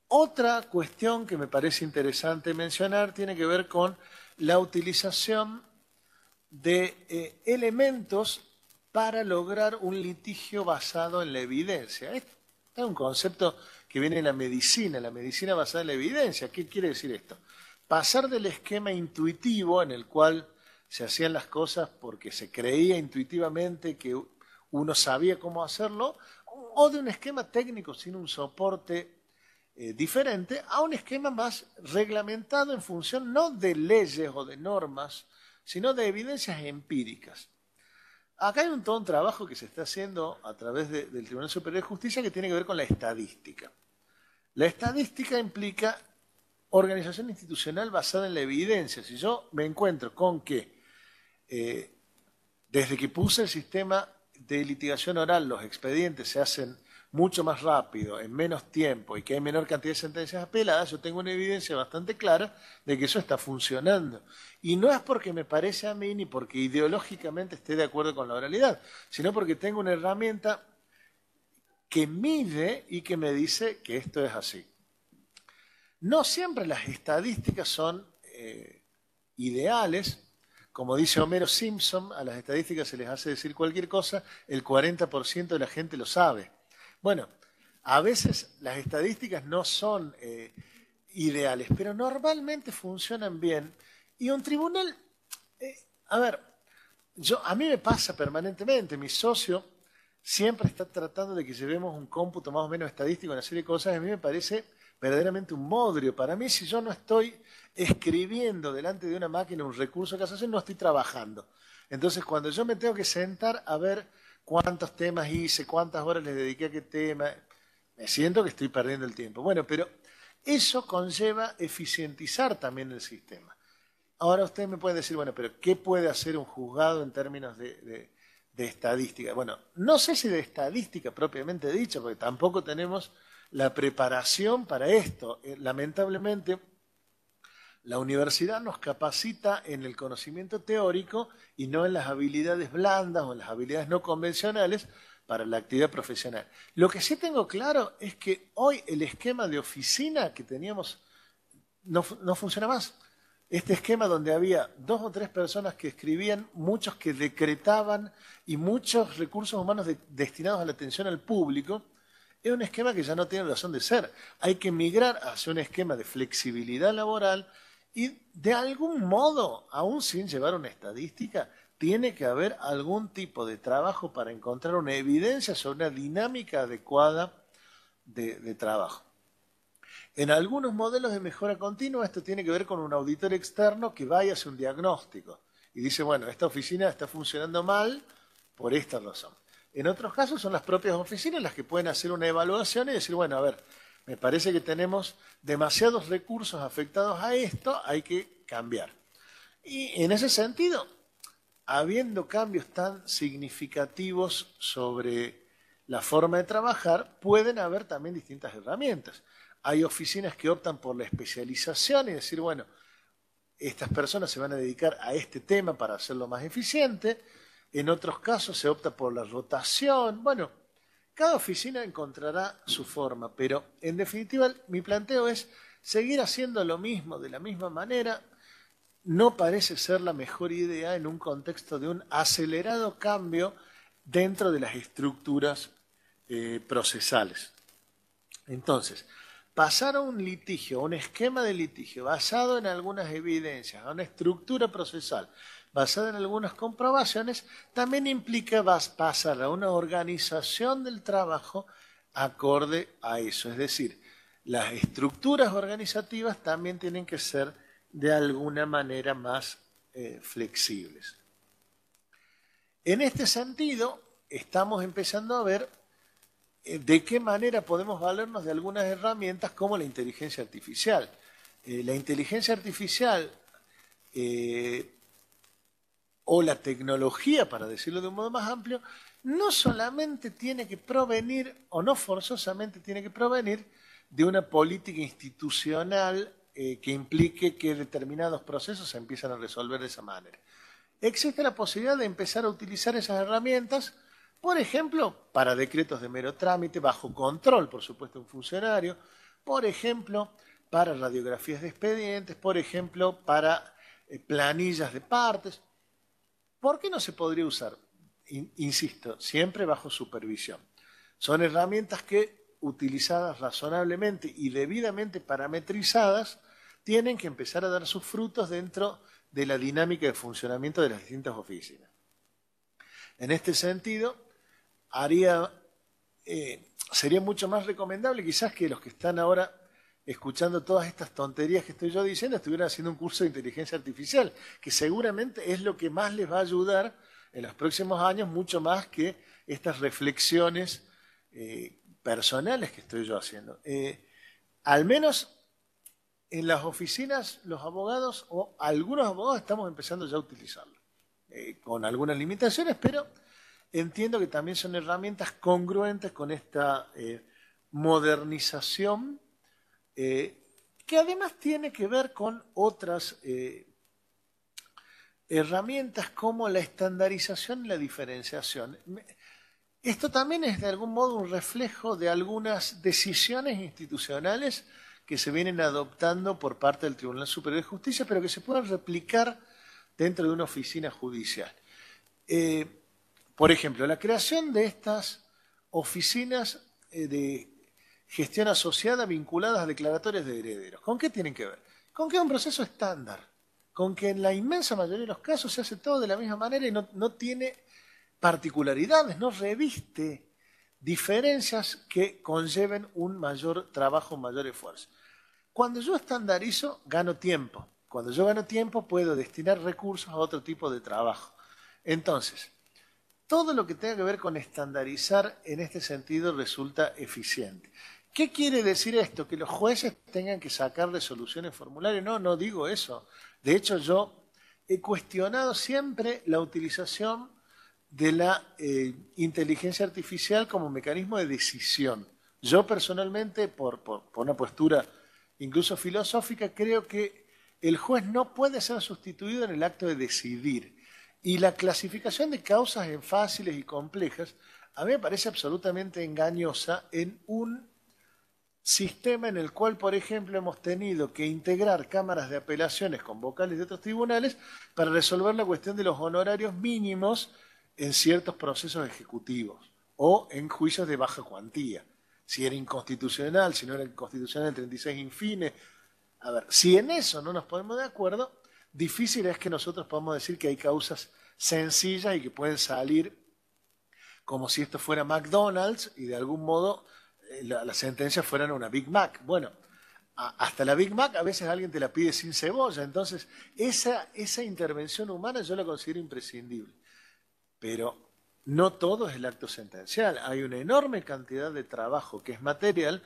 Otra cuestión que me parece interesante mencionar tiene que ver con la utilización de elementos para lograr un litigio basado en la evidencia. Este es un concepto que viene de la medicina basada en la evidencia. ¿Qué quiere decir esto? Pasar del esquema intuitivo en el cual se hacían las cosas porque se creía intuitivamente que uno sabía cómo hacerlo, o de un esquema técnico sin un soporte diferente, a un esquema más reglamentado en función no de leyes o de normas, sino de evidencias empíricas. Acá hay todo un trabajo que se está haciendo a través del Tribunal Superior de Justicia que tiene que ver con la estadística. La estadística implica organización institucional basada en la evidencia. Si yo me encuentro con que desde que puse el sistema de litigación oral los expedientes se hacen mucho más rápido, en menos tiempo y que hay menor cantidad de sentencias apeladas, yo tengo una evidencia bastante clara de que eso está funcionando. Y no es porque me parece a mí ni porque ideológicamente esté de acuerdo con la oralidad, sino porque tengo una herramienta que mide y que me dice que esto es así. No siempre las estadísticas son ideales. Como dice Homero Simpson, a las estadísticas se les hace decir cualquier cosa, el 40% de la gente lo sabe. Bueno, a veces las estadísticas no son ideales, pero normalmente funcionan bien. Y un tribunal, a mí me pasa permanentemente, mi socio siempre está tratando de que llevemos un cómputo más o menos estadístico, una serie de cosas, y a mí me parece verdaderamente un bodrio. Para mí, si yo no estoy escribiendo delante de una máquina un recurso de casación, no estoy trabajando. Entonces, cuando yo me tengo que sentar a ver cuántos temas hice, cuántas horas les dediqué a qué tema, me siento que estoy perdiendo el tiempo. Bueno, pero eso conlleva eficientizar también el sistema. Ahora ustedes me pueden decir, bueno, pero ¿qué puede hacer un juzgado en términos de estadística? Bueno, no sé si de estadística propiamente dicha, porque tampoco tenemos la preparación para esto. Lamentablemente, la universidad nos capacita en el conocimiento teórico y no en las habilidades blandas o en las habilidades no convencionales para la actividad profesional. Lo que sí tengo claro es que hoy el esquema de oficina que teníamos no funciona más. Este esquema donde había 2 o 3 personas que escribían, muchos que decretaban y muchos recursos humanos destinados a la atención al público, es un esquema que ya no tiene razón de ser. Hay que migrar hacia un esquema de flexibilidad laboral y de algún modo, aún sin llevar una estadística, tiene que haber algún tipo de trabajo para encontrar una evidencia sobre una dinámica adecuada de trabajo. En algunos modelos de mejora continua esto tiene que ver con un auditor externo que vaya a hacer un diagnóstico y dice, bueno, esta oficina está funcionando mal por esta razón. En otros casos son las propias oficinas las que pueden hacer una evaluación y decir, bueno, a ver, me parece que tenemos demasiados recursos afectados a esto, hay que cambiar. Y en ese sentido, habiendo cambios tan significativos sobre la forma de trabajar, pueden haber también distintas herramientas. Hay oficinas que optan por la especialización y decir, bueno, estas personas se van a dedicar a este tema para hacerlo más eficiente. En otros casos se opta por la rotación. Bueno, Cada oficina encontrará su forma, pero en definitiva mi planteo es seguir haciendo lo mismo de la misma manera. No parece ser la mejor idea en un contexto de un acelerado cambio dentro de las estructuras procesales. Entonces, pasar a un litigio, a un esquema de litigio basado en algunas evidencias, a una estructura procesal basada en algunas comprobaciones, también implica pasar a una organización del trabajo acorde a eso. Es decir, las estructuras organizativas también tienen que ser de alguna manera más flexibles. En este sentido, estamos empezando a ver de qué manera podemos valernos de algunas herramientas como la inteligencia artificial. La inteligencia artificial o la tecnología, para decirlo de un modo más amplio, no solamente tiene que provenir, o no forzosamente tiene que provenir, de una política institucional que implique que determinados procesos se empiezan a resolver de esa manera. Existe la posibilidad de empezar a utilizar esas herramientas, por ejemplo, para decretos de mero trámite, bajo control, por supuesto, de un funcionario, por ejemplo, para radiografías de expedientes, por ejemplo, para planillas de partes. ¿Por qué no se podría usar? Insisto, siempre bajo supervisión. Son herramientas que, utilizadas razonablemente y debidamente parametrizadas, tienen que empezar a dar sus frutos dentro de la dinámica de funcionamiento de las distintas oficinas. En este sentido, sería mucho más recomendable quizás que los que están ahora escuchando todas estas tonterías que estoy yo diciendo estuvieran haciendo un curso de inteligencia artificial, que seguramente es lo que más les va a ayudar en los próximos años, mucho más que estas reflexiones personales que estoy yo haciendo. Al menos en las oficinas, los abogados o algunos abogados estamos empezando ya a utilizarlo, con algunas limitaciones, pero entiendo que también son herramientas congruentes con esta modernización, que además tiene que ver con otras herramientas como la estandarización y la diferenciación. Esto también es de algún modo un reflejo de algunas decisiones institucionales que se vienen adoptando por parte del Tribunal Superior de Justicia, pero que se pueden replicar dentro de una oficina judicial. Por ejemplo, la creación de estas oficinas de gestión asociada vinculadas a declaratorias de herederos. ¿Con qué tienen que ver? Con que es un proceso estándar, con que en la inmensa mayoría de los casos se hace todo de la misma manera y no tiene particularidades, no reviste diferencias que conlleven un mayor trabajo, un mayor esfuerzo. Cuando yo estandarizo, gano tiempo. Cuando yo gano tiempo, puedo destinar recursos a otro tipo de trabajo. Entonces, todo lo que tenga que ver con estandarizar en este sentido resulta eficiente. ¿Qué quiere decir esto? ¿Que los jueces tengan que sacar resoluciones formularias? No, no digo eso. De hecho, yo he cuestionado siempre la utilización de la inteligencia artificial como mecanismo de decisión. Yo personalmente, por una postura incluso filosófica, creo que el juez no puede ser sustituido en el acto de decidir. Y la clasificación de causas en fáciles y complejas a mí me parece absolutamente engañosa en un sistema en el cual, por ejemplo, hemos tenido que integrar cámaras de apelaciones con vocales de otros tribunales para resolver la cuestión de los honorarios mínimos en ciertos procesos ejecutivos o en juicios de baja cuantía. Si era inconstitucional, si no era inconstitucional el 36 infine. A ver, si en eso no nos ponemos de acuerdo, difícil es que nosotros podamos decir que hay causas sencillas y que pueden salir como si esto fuera McDonald's y de algún modo las sentencias fueran una Big Mac. Bueno, hasta la Big Mac a veces alguien te la pide sin cebolla, entonces esa intervención humana yo la considero imprescindible. Pero no todo es el acto sentencial, hay una enorme cantidad de trabajo que es material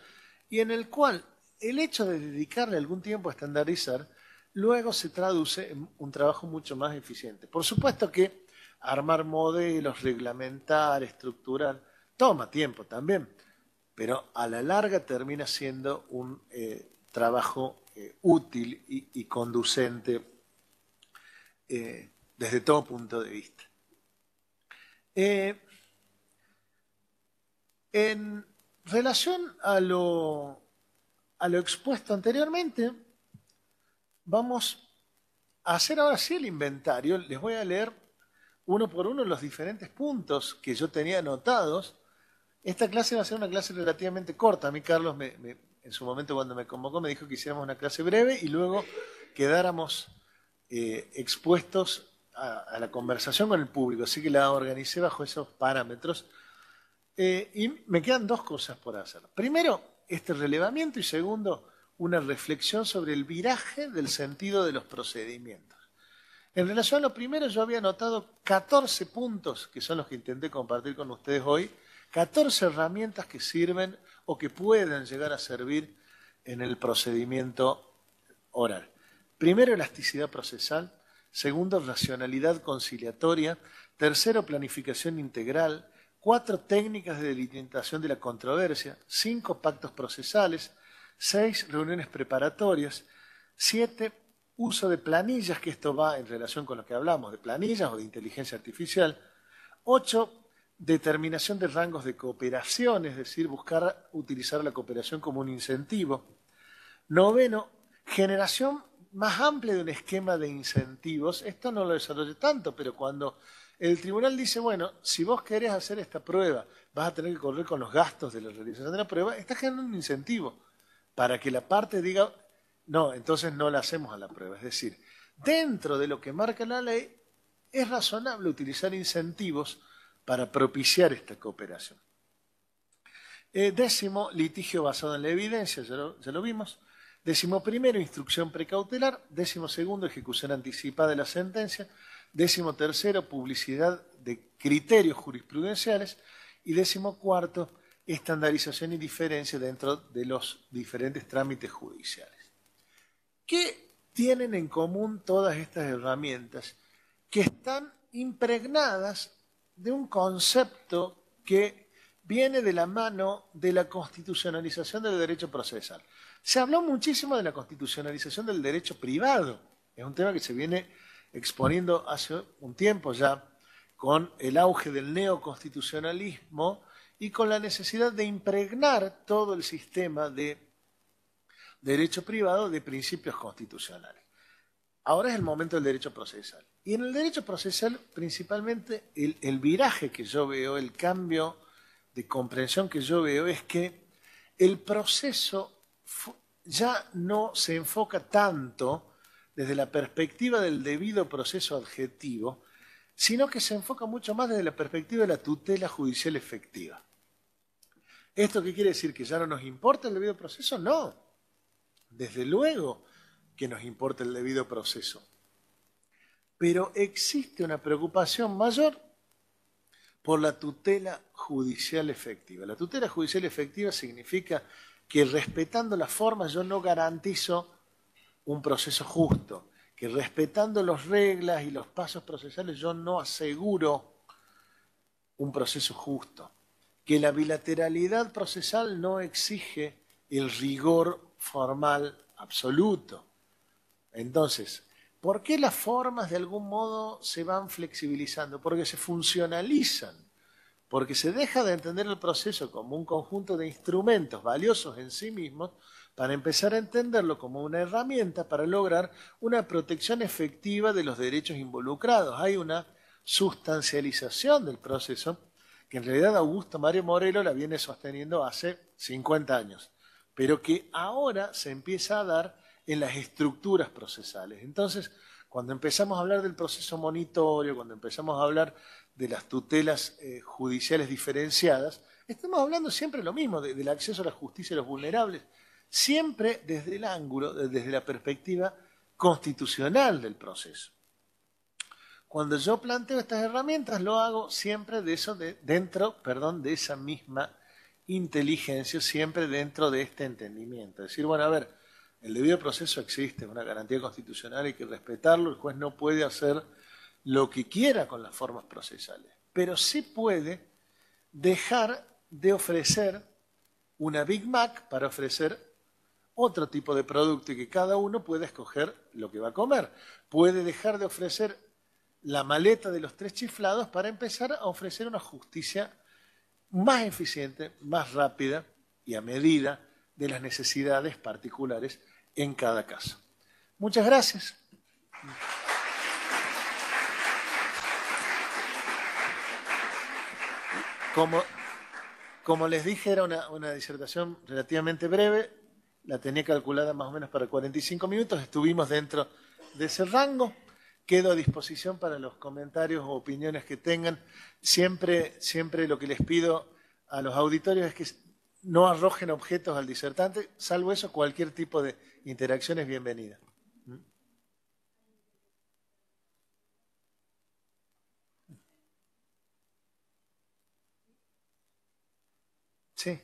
y en el cual el hecho de dedicarle algún tiempo a estandarizar luego se traduce en un trabajo mucho más eficiente. Por supuesto que armar modelos, reglamentar, estructurar, toma tiempo también, pero a la larga termina siendo un trabajo útil y conducente desde todo punto de vista. En relación a lo expuesto anteriormente, vamos a hacer ahora sí el inventario. Les voy a leer uno por uno los diferentes puntos que yo tenía anotados. Esta clase va a ser una clase relativamente corta. A mí Carlos en su momento cuando me convocó me dijo que hiciéramos una clase breve y luego quedáramos expuestos a la conversación con el público. Así que la organicé bajo esos parámetros. Y me quedan dos cosas por hacer. Primero, este relevamiento y segundo, una reflexión sobre el viraje del sentido de los procedimientos. En relación a lo primero, yo había anotado 14 puntos, que son los que intenté compartir con ustedes hoy, 14 herramientas que sirven o que pueden llegar a servir en el procedimiento oral. Primero, elasticidad procesal. Segundo, racionalidad conciliatoria. Tercero, planificación integral. 4, técnicas de delimitación de la controversia. 5, pactos procesales. 6, reuniones preparatorias. 7, uso de planillas, que esto va en relación con lo que hablamos, de planillas o de inteligencia artificial. 8, determinación de rangos de cooperación, es decir, buscar utilizar la cooperación como un incentivo. 9, generación más amplia de un esquema de incentivos. Esto no lo desarrollé tanto, pero cuando el tribunal dice, bueno, si vos querés hacer esta prueba, vas a tener que correr con los gastos de la realización de la prueba, está generando un incentivo para que la parte diga, no, entonces no la hacemos a la prueba. Es decir, dentro de lo que marca la ley, es razonable utilizar incentivos para propiciar esta cooperación. 10º, litigio basado en la evidencia, ya lo vimos. 11º, instrucción precautelar. 12º, ejecución anticipada de la sentencia. 13º, publicidad de criterios jurisprudenciales. Y 14º, estandarización y diferencia dentro de los diferentes trámites judiciales. ¿Qué tienen en común todas estas herramientas? Que están impregnadas de un concepto que viene de la mano de la constitucionalización del derecho procesal. Se habló muchísimo de la constitucionalización del derecho privado. Es un tema que se viene exponiendo hace un tiempo ya con el auge del neoconstitucionalismo y con la necesidad de impregnar todo el sistema de derecho privado de principios constitucionales. Ahora es el momento del derecho procesal. Y en el derecho procesal, principalmente, el viraje que yo veo, el cambio de comprensión que yo veo, es que el proceso ya no se enfoca tanto desde la perspectiva del debido proceso adjetivo, sino que se enfoca mucho más desde la perspectiva de la tutela judicial efectiva. ¿Esto qué quiere decir? ¿Que ya no nos importa el debido proceso? No. Desde luego que nos importa el debido proceso. Pero existe una preocupación mayor por la tutela judicial efectiva. La tutela judicial efectiva significa que respetando las formas yo no garantizo un proceso justo, que respetando las reglas y los pasos procesales yo no aseguro un proceso justo, que la bilateralidad procesal no exige el rigor formal absoluto. Entonces, ¿por qué las formas de algún modo se van flexibilizando? Porque se funcionalizan, porque se deja de entender el proceso como un conjunto de instrumentos valiosos en sí mismos para empezar a entenderlo como una herramienta para lograr una protección efectiva de los derechos involucrados. Hay una sustancialización del proceso que en realidad Augusto Mario Morelo la viene sosteniendo hace 50 años, pero que ahora se empieza a dar en las estructuras procesales. Entonces, cuando empezamos a hablar del proceso monitorio, cuando empezamos a hablar de las tutelas judiciales diferenciadas, estamos hablando siempre lo mismo, del acceso a la justicia de los vulnerables, siempre desde el ángulo, desde la perspectiva constitucional del proceso. Cuando yo planteo estas herramientas, lo hago siempre dentro de esa misma inteligencia, siempre dentro de este entendimiento. Es decir, bueno, a ver, el debido proceso existe, es una garantía constitucional, hay que respetarlo, el juez no puede hacer lo que quiera con las formas procesales, pero sí puede dejar de ofrecer una Big Mac para ofrecer otro tipo de producto y que cada uno pueda escoger lo que va a comer. Puede dejar de ofrecer la maleta de los 3 chiflados para empezar a ofrecer una justicia más eficiente, más rápida y a medida de las necesidades particulares en cada caso. Muchas gracias. Como les dije, era una disertación relativamente breve, la tenía calculada más o menos para 45 minutos, estuvimos dentro de ese rango. Quedo a disposición para los comentarios o opiniones que tengan. Siempre lo que les pido a los auditorios es que no arrojen objetos al disertante, salvo eso, cualquier tipo de interacción es bienvenida. Sí.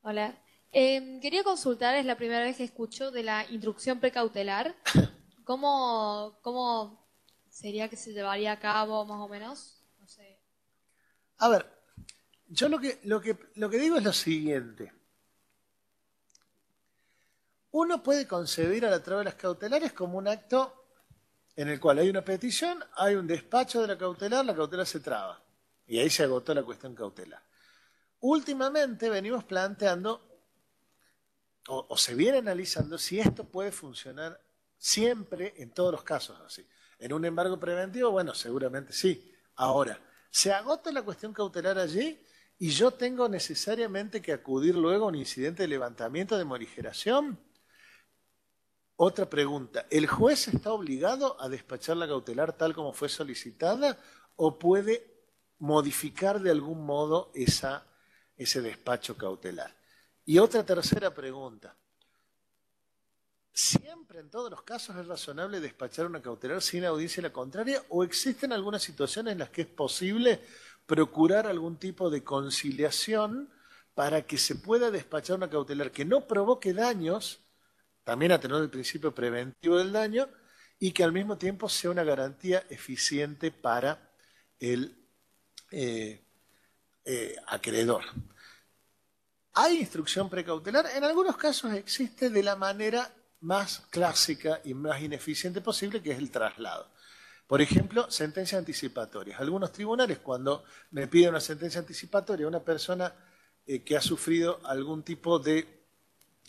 Hola. Quería consultar, es la primera vez que escucho de la instrucción precautelar. ¿Cómo sería que se llevaría a cabo más o menos? No sé. A ver, yo lo que digo es lo siguiente. Uno puede concebir a la traba de las cautelares como un acto en el cual hay una petición, hay un despacho de la cautelar se traba. Y ahí se agotó la cuestión cautelar. Últimamente venimos planteando, o se viene analizando, si esto puede funcionar siempre en todos los casos así. En un embargo preventivo, bueno, seguramente sí. Ahora, se agota la cuestión cautelar allí y yo tengo necesariamente que acudir luego a un incidente de levantamiento de morigeración. Otra pregunta, ¿el juez está obligado a despachar la cautelar tal como fue solicitada o puede modificar de algún modo ese despacho cautelar? Y otra tercera pregunta, ¿siempre en todos los casos es razonable despachar una cautelar sin audiencia la contraria o existen algunas situaciones en las que es posible procurar algún tipo de conciliación para que se pueda despachar una cautelar que no provoque daños, también a tener el principio preventivo del daño, y que al mismo tiempo sea una garantía eficiente para el acreedor? ¿Hay instrucción precautelar? En algunos casos existe de la manera más clásica y más ineficiente posible, que es el traslado. Por ejemplo, sentencias anticipatorias. Algunos tribunales, cuando me piden una sentencia anticipatoria a una persona que ha sufrido algún tipo de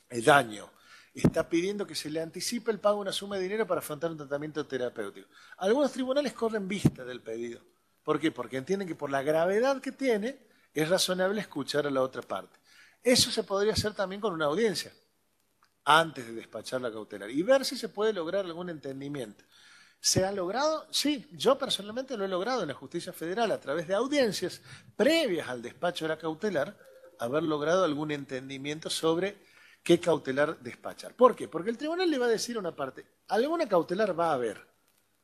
daño, está pidiendo que se le anticipe el pago de una suma de dinero para afrontar un tratamiento terapéutico. Algunos tribunales corren vista del pedido. ¿Por qué? Porque entienden que por la gravedad que tiene, es razonable escuchar a la otra parte. Eso se podría hacer también con una audiencia, antes de despachar la cautelar, y ver si se puede lograr algún entendimiento. ¿Se ha logrado? Sí, yo personalmente lo he logrado en la justicia federal a través de audiencias previas al despacho de la cautelar, haber logrado algún entendimiento sobre qué cautelar despachar. ¿Por qué? Porque el tribunal le va a decir a una parte, alguna cautelar va a haber,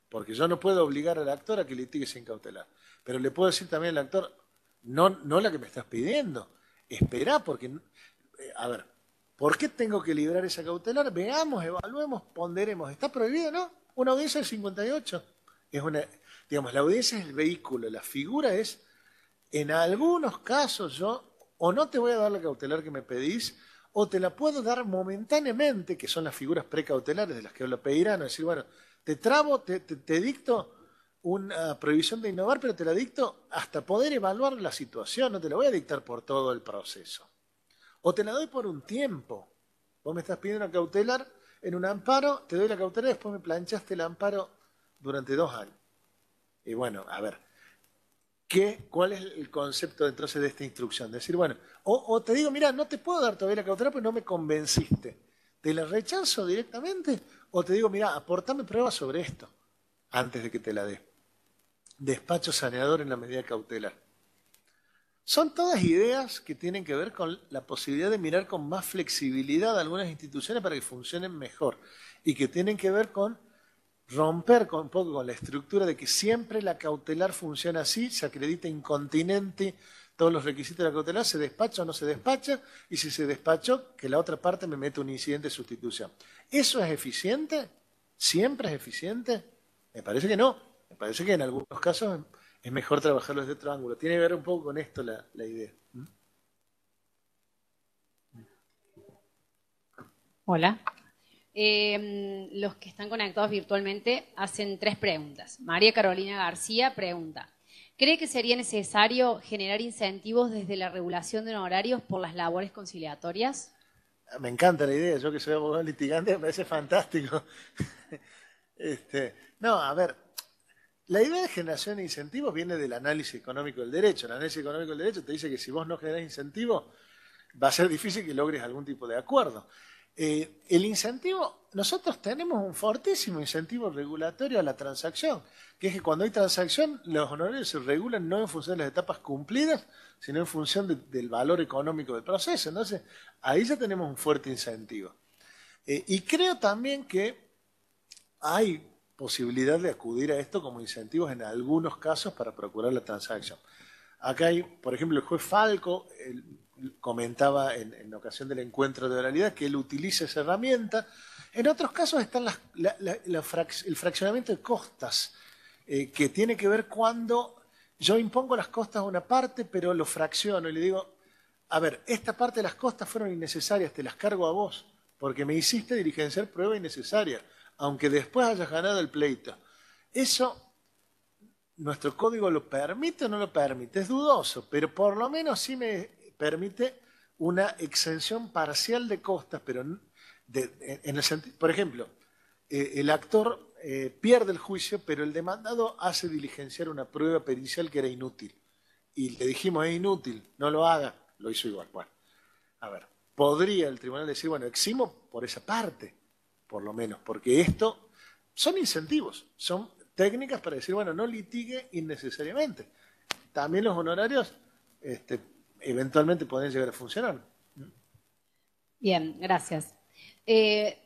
porque yo no puedo obligar al actor a que litigue sin cautelar, pero le puedo decir también al actor, no la que me estás pidiendo, espera, porque, a ver, ¿por qué tengo que librar esa cautelar? Veamos, evaluemos, ponderemos. ¿Está prohibido? No. Una audiencia del 58. Digamos, la audiencia es el vehículo, la figura es, en algunos casos yo, o no te voy a dar la cautelar que me pedís, o te la puedo dar momentáneamente, que son las figuras precautelares de las que habla Peirano, es decir, bueno, te trabo, te dicto una prohibición de innovar, pero te la dicto hasta poder evaluar la situación, no te la voy a dictar por todo el proceso. O te la doy por un tiempo. Vos me estás pidiendo una cautelar en un amparo, te doy la cautelar y después me planchaste el amparo durante 2 años. Y bueno, a ver, ¿cuál es el concepto entonces de esta instrucción? Decir, bueno, o te digo, mira, no te puedo dar todavía la cautelar porque no me convenciste. ¿Te la rechazo directamente? O te digo, mira, aportame pruebas sobre esto antes de que te la dé. Despacho saneador en la medida cautelar. Son todas ideas que tienen que ver con la posibilidad de mirar con más flexibilidad a algunas instituciones para que funcionen mejor y que tienen que ver con romper un poco con la estructura de que siempre la cautelar funciona así, se acredita incontinenti todos los requisitos de la cautelar, se despacha o no se despacha, y si se despachó, que la otra parte me mete un incidente de sustitución. ¿Eso es eficiente? ¿Siempre es eficiente? Me parece que no. Me parece que en algunos casos es mejor trabajarlo desde otro ángulo. Tiene que ver un poco con esto la idea. Hola. Los que están conectados virtualmente hacen 3 preguntas. María Carolina García pregunta, ¿cree que sería necesario generar incentivos desde la regulación de honorarios por las labores conciliatorias? Me encanta la idea, yo que soy abogado litigante me parece fantástico. No, a ver, la idea de generación de incentivos viene del análisis económico del derecho. El análisis económico del derecho te dice que si vos no generás incentivos, va a ser difícil que logres algún tipo de acuerdo. El incentivo, nosotros tenemos un fortísimo incentivo regulatorio a la transacción, que es que cuando hay transacción, los honorarios se regulan no en función de las etapas cumplidas, sino en función del valor económico del proceso. Entonces, ahí ya tenemos un fuerte incentivo. Y creo también que hay posibilidad de acudir a esto como incentivos en algunos casos para procurar la transacción. Acá hay, por ejemplo, el juez Falco comentaba en ocasión del encuentro de oralidad que él utiliza esa herramienta. En otros casos están el fraccionamiento de costas, que tiene que ver cuando yo impongo las costas a una parte, pero lo fracciono y le digo, a ver, esta parte de las costas fueron innecesarias, te las cargo a vos, porque me hiciste diligenciar prueba innecesaria, aunque después hayas ganado el pleito. Eso, ¿nuestro código lo permite o no lo permite? Es dudoso, pero por lo menos sí me permite una exención parcial de costas, pero en el sentido, por ejemplo, el actor pierde el juicio, pero el demandado hace diligenciar una prueba pericial que era inútil. Y le dijimos, es inútil, no lo haga, lo hizo igual. Bueno, a ver, podría el tribunal decir, bueno, eximo por esa parte, por lo menos, porque esto son incentivos, son técnicas para decir, bueno, no litigue innecesariamente. También los honorarios eventualmente pueden llegar a funcionar. Bien, gracias.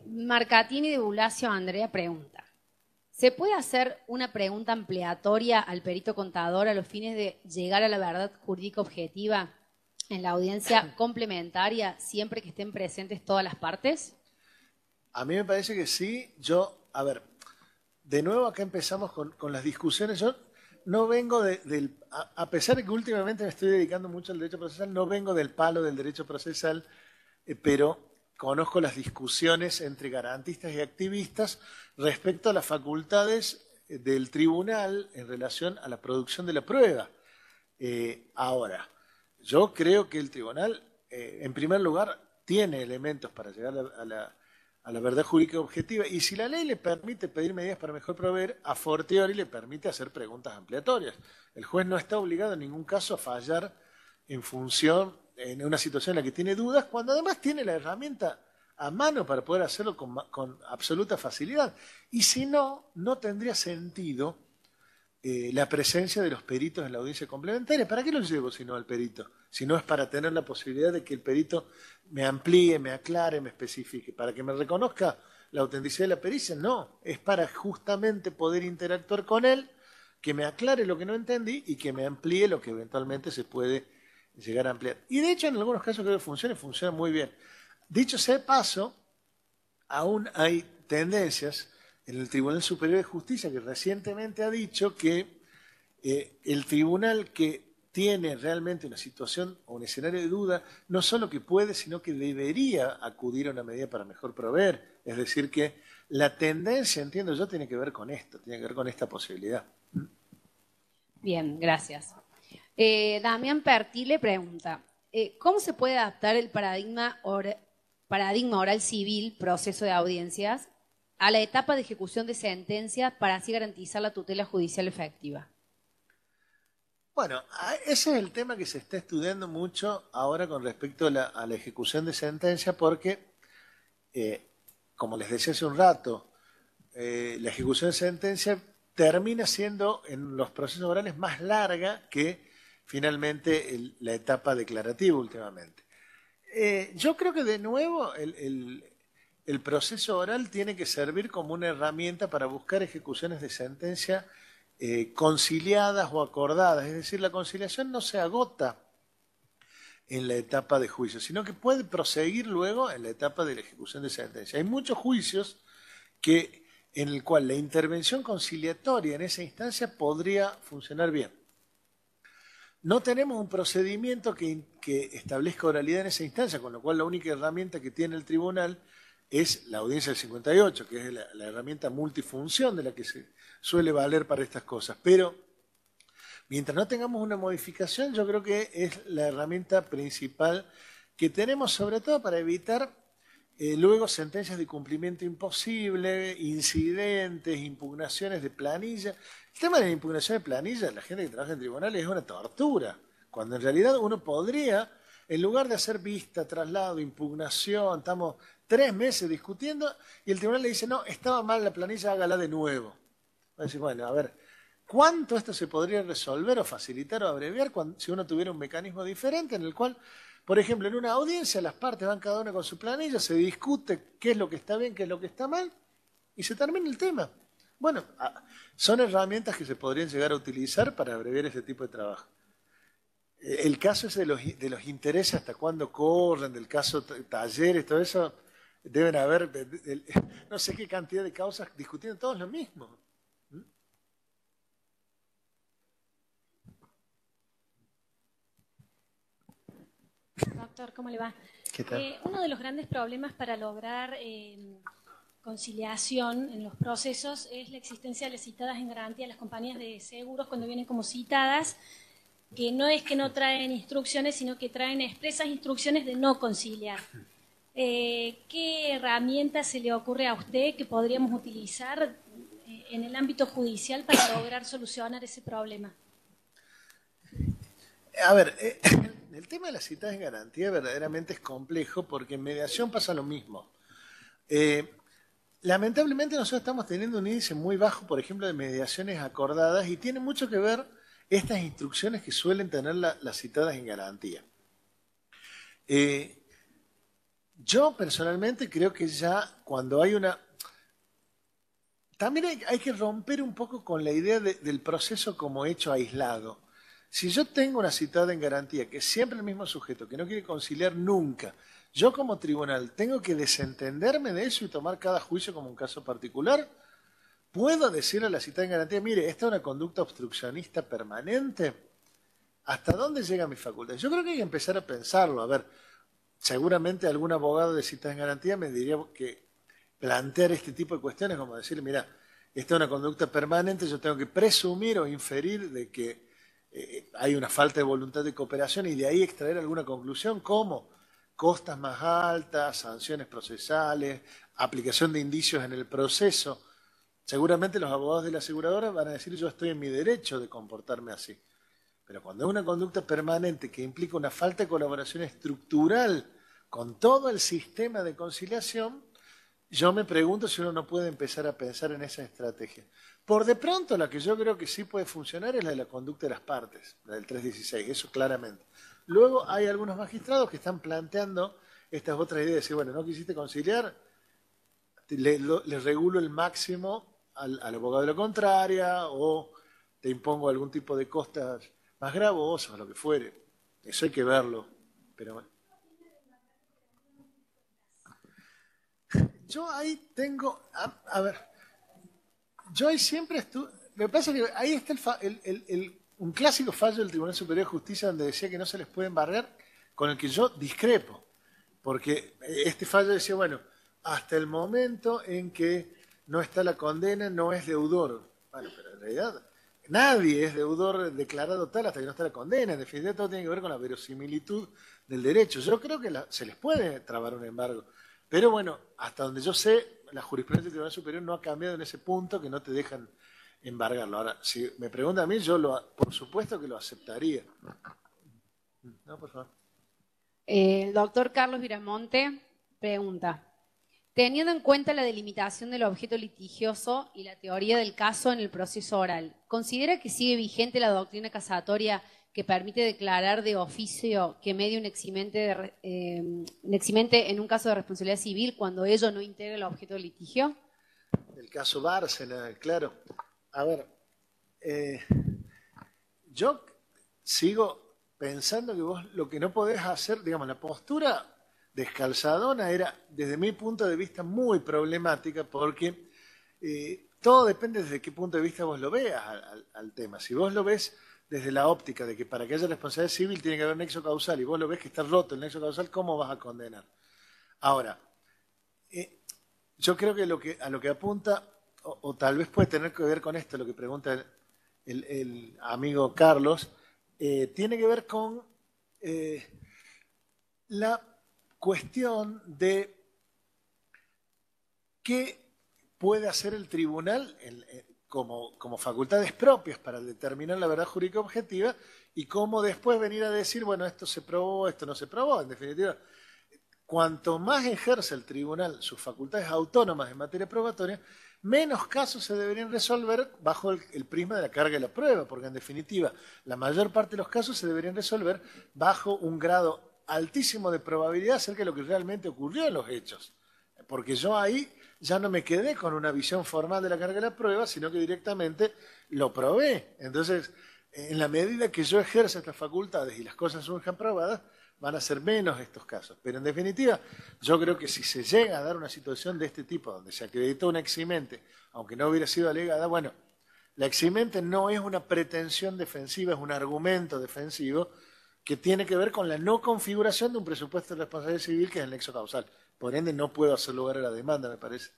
Marcatini de Bulacio Andrea pregunta, ¿se puede hacer una pregunta ampliatoria al perito contador a los fines de llegar a la verdad jurídica objetiva en la audiencia complementaria siempre que estén presentes todas las partes? A mí me parece que sí. A ver, de nuevo acá empezamos con las discusiones. Yo no vengo a pesar de que últimamente me estoy dedicando mucho al derecho procesal, no vengo del palo del derecho procesal, pero conozco las discusiones entre garantistas y activistas respecto a las facultades del tribunal en relación a la producción de la prueba. Ahora, yo creo que el tribunal, en primer lugar, tiene elementos para llegar a la verdad jurídica objetiva, y si la ley le permite pedir medidas para mejor proveer, a fortiori le permite hacer preguntas ampliatorias. El juez no está obligado en ningún caso a fallar en función, en una situación en la que tiene dudas, cuando además tiene la herramienta a mano para poder hacerlo con absoluta facilidad. Y si no, no tendría sentido la presencia de los peritos en la audiencia complementaria. ¿Para qué los llevo si no al perito? Si no es para tener la posibilidad de que el perito me amplíe, me aclare, me especifique. Para que me reconozca la autenticidad de la pericia, no. Es para justamente poder interactuar con él, que me aclare lo que no entendí y que me amplíe lo que eventualmente se puede llegar a ampliar. Y de hecho en algunos casos creo que funciona muy bien. Dicho sea de paso, aún hay tendencias en el Tribunal Superior de Justicia que recientemente ha dicho que el tribunal que tiene realmente una situación o un escenario de duda, no solo que puede, sino que debería acudir a una medida para mejor proveer. Es decir, que la tendencia, entiendo yo, tiene que ver con esto, tiene que ver con esta posibilidad. Bien, gracias. Damián Pertile pregunta, ¿cómo se puede adaptar el paradigma oral civil, proceso de audiencias, a la etapa de ejecución de sentencia para así garantizar la tutela judicial efectiva? Bueno, ese es el tema que se está estudiando mucho ahora con respecto a la ejecución de sentencia, porque, como les decía hace un rato, la ejecución de sentencia termina siendo en los procesos orales más larga que finalmente la etapa declarativa últimamente. Yo creo que de nuevo el proceso oral tiene que servir como una herramienta para buscar ejecuciones de sentencia conciliadas o acordadas. Es decir, la conciliación no se agota en la etapa de juicio, sino que puede proseguir luego en la etapa de la ejecución de sentencia. Hay muchos juicios en el cual la intervención conciliatoria en esa instancia podría funcionar bien. No tenemos un procedimiento que establezca oralidad en esa instancia, con lo cual la única herramienta que tiene el tribunal es la audiencia del 58, que es la herramienta multifunción de la que se suele valer para estas cosas. Pero mientras no tengamos una modificación, yo creo que es la herramienta principal que tenemos, sobre todo para evitar luego sentencias de cumplimiento imposible, incidentes, impugnaciones de planilla. El tema de la impugnación de planilla, la gente que trabaja en tribunales, es una tortura, cuando en realidad uno podría, en lugar de hacer vista, traslado, impugnación, estamos 3 meses discutiendo y el tribunal le dice, no, estaba mal la planilla, hágala de nuevo. Va a decir, bueno, a ver, ¿cuánto esto se podría resolver o facilitar o abreviar si uno tuviera un mecanismo diferente en el cual, por ejemplo, en una audiencia las partes van cada una con su planilla, se discute qué es lo que está bien, qué es lo que está mal y se termina el tema? Bueno, son herramientas que se podrían llegar a utilizar para abreviar ese tipo de trabajo. El caso es de los intereses, hasta cuándo corren, del caso talleres, todo eso, deben haber no sé qué cantidad de causas discutiendo todos lo mismo. Doctor, ¿cómo le va? ¿Qué tal? Uno de los grandes problemas para lograr conciliación en los procesos es la existencia de las citadas en garantía de las compañías de seguros cuando vienen como citadas, que no es que no traen instrucciones, sino que traen expresas instrucciones de no conciliar. ¿Qué herramienta se le ocurre a usted que podríamos utilizar en el ámbito judicial para lograr solucionar ese problema? A ver, el tema de las citas en garantía verdaderamente es complejo porque en mediación pasa lo mismo. Lamentablemente nosotros estamos teniendo un índice muy bajo, por ejemplo, de mediaciones acordadas y tiene mucho que ver estas instrucciones que suelen tener las citadas en garantía. Yo personalmente creo que ya cuando hay una... También hay que romper un poco con la idea del proceso como hecho aislado. Si yo tengo una citada en garantía, que es siempre el mismo sujeto, que no quiere conciliar nunca, yo como tribunal tengo que desentenderme de eso y tomar cada juicio como un caso particular, ¿puedo decirle a la citada en garantía, mire, esta es una conducta obstruccionista permanente? ¿Hasta dónde llega mi facultad? Yo creo que hay que empezar a pensarlo. A ver, seguramente algún abogado de citas en garantía me diría que plantear este tipo de cuestiones como decirle, mira, esta es una conducta permanente, yo tengo que presumir o inferir de que hay una falta de voluntad de cooperación y de ahí extraer alguna conclusión como costas más altas, sanciones procesales, aplicación de indicios en el proceso. Seguramente los abogados de la aseguradora van a decir yo estoy en mi derecho de comportarme así. Pero cuando es una conducta permanente que implica una falta de colaboración estructural con todo el sistema de conciliación, yo me pregunto si uno no puede empezar a pensar en esa estrategia. Por de pronto, la que yo creo que sí puede funcionar es la de la conducta de las partes, la del 316, eso claramente. Luego hay algunos magistrados que están planteando estas otras ideas, de decir, bueno, no quisiste conciliar, le regulo el máximo al abogado de la contraria o te impongo algún tipo de costas más gravosas, lo que fuere. Eso hay que verlo. Pero yo ahí tengo, a ver, yo ahí siempre estuve, lo que pasa es que ahí está un clásico fallo del Tribunal Superior de Justicia donde decía que no se les puede embargar, con el que yo discrepo, porque este fallo decía, bueno, hasta el momento en que no está la condena no es deudor. Bueno, pero en realidad nadie es deudor declarado tal hasta que no está la condena. En definitiva, todo tiene que ver con la verosimilitud del derecho. Yo creo que se les puede trabar un embargo. Pero bueno, hasta donde yo sé, la jurisprudencia del Tribunal Superior no ha cambiado en ese punto que no te dejan embargarlo. Ahora, si me pregunta a mí, yo por supuesto que lo aceptaría. No, por favor. El doctor Carlos Viramonte pregunta, teniendo en cuenta la delimitación del objeto litigioso y la teoría del caso en el proceso oral, ¿considera que sigue vigente la doctrina casatoria que permite declarar de oficio que media un eximente en un caso de responsabilidad civil cuando ello no integra el objeto de litigio? El caso Bárcena, claro. A ver, yo sigo pensando que vos lo que no podés hacer, digamos, la postura descalzadona era, desde mi punto de vista, muy problemática porque todo depende desde qué punto de vista vos lo veas al tema. Si vos lo ves desde la óptica de que para que haya responsabilidad civil tiene que haber nexo causal y vos lo ves que está roto el nexo causal, ¿cómo vas a condenar? Ahora, Yo creo que, a lo que apunta, o tal vez puede tener que ver con esto, lo que pregunta el amigo Carlos, tiene que ver con la cuestión de qué puede hacer el tribunal como facultades propias para determinar la verdad jurídica objetiva y cómo después venir a decir, bueno, esto se probó, esto no se probó. En definitiva, cuanto más ejerce el tribunal sus facultades autónomas en materia probatoria, menos casos se deberían resolver bajo el prisma de la carga de la prueba, porque en definitiva la mayor parte de los casos se deberían resolver bajo un grado altísimo de probabilidad acerca de lo que realmente ocurrió en los hechos. Porque yo ahí ya no me quedé con una visión formal de la carga de la prueba, sino que directamente lo probé. Entonces, en la medida que yo ejerza estas facultades y las cosas surjan probadas, van a ser menos estos casos. Pero en definitiva, yo creo que si se llega a dar una situación de este tipo, donde se acreditó una eximente, aunque no hubiera sido alegada, bueno, la eximente no es una pretensión defensiva, es un argumento defensivo que tiene que ver con la no configuración de un presupuesto de responsabilidad civil que es el nexo causal. Por ende, no puedo hacer lugar a la demanda, me parece.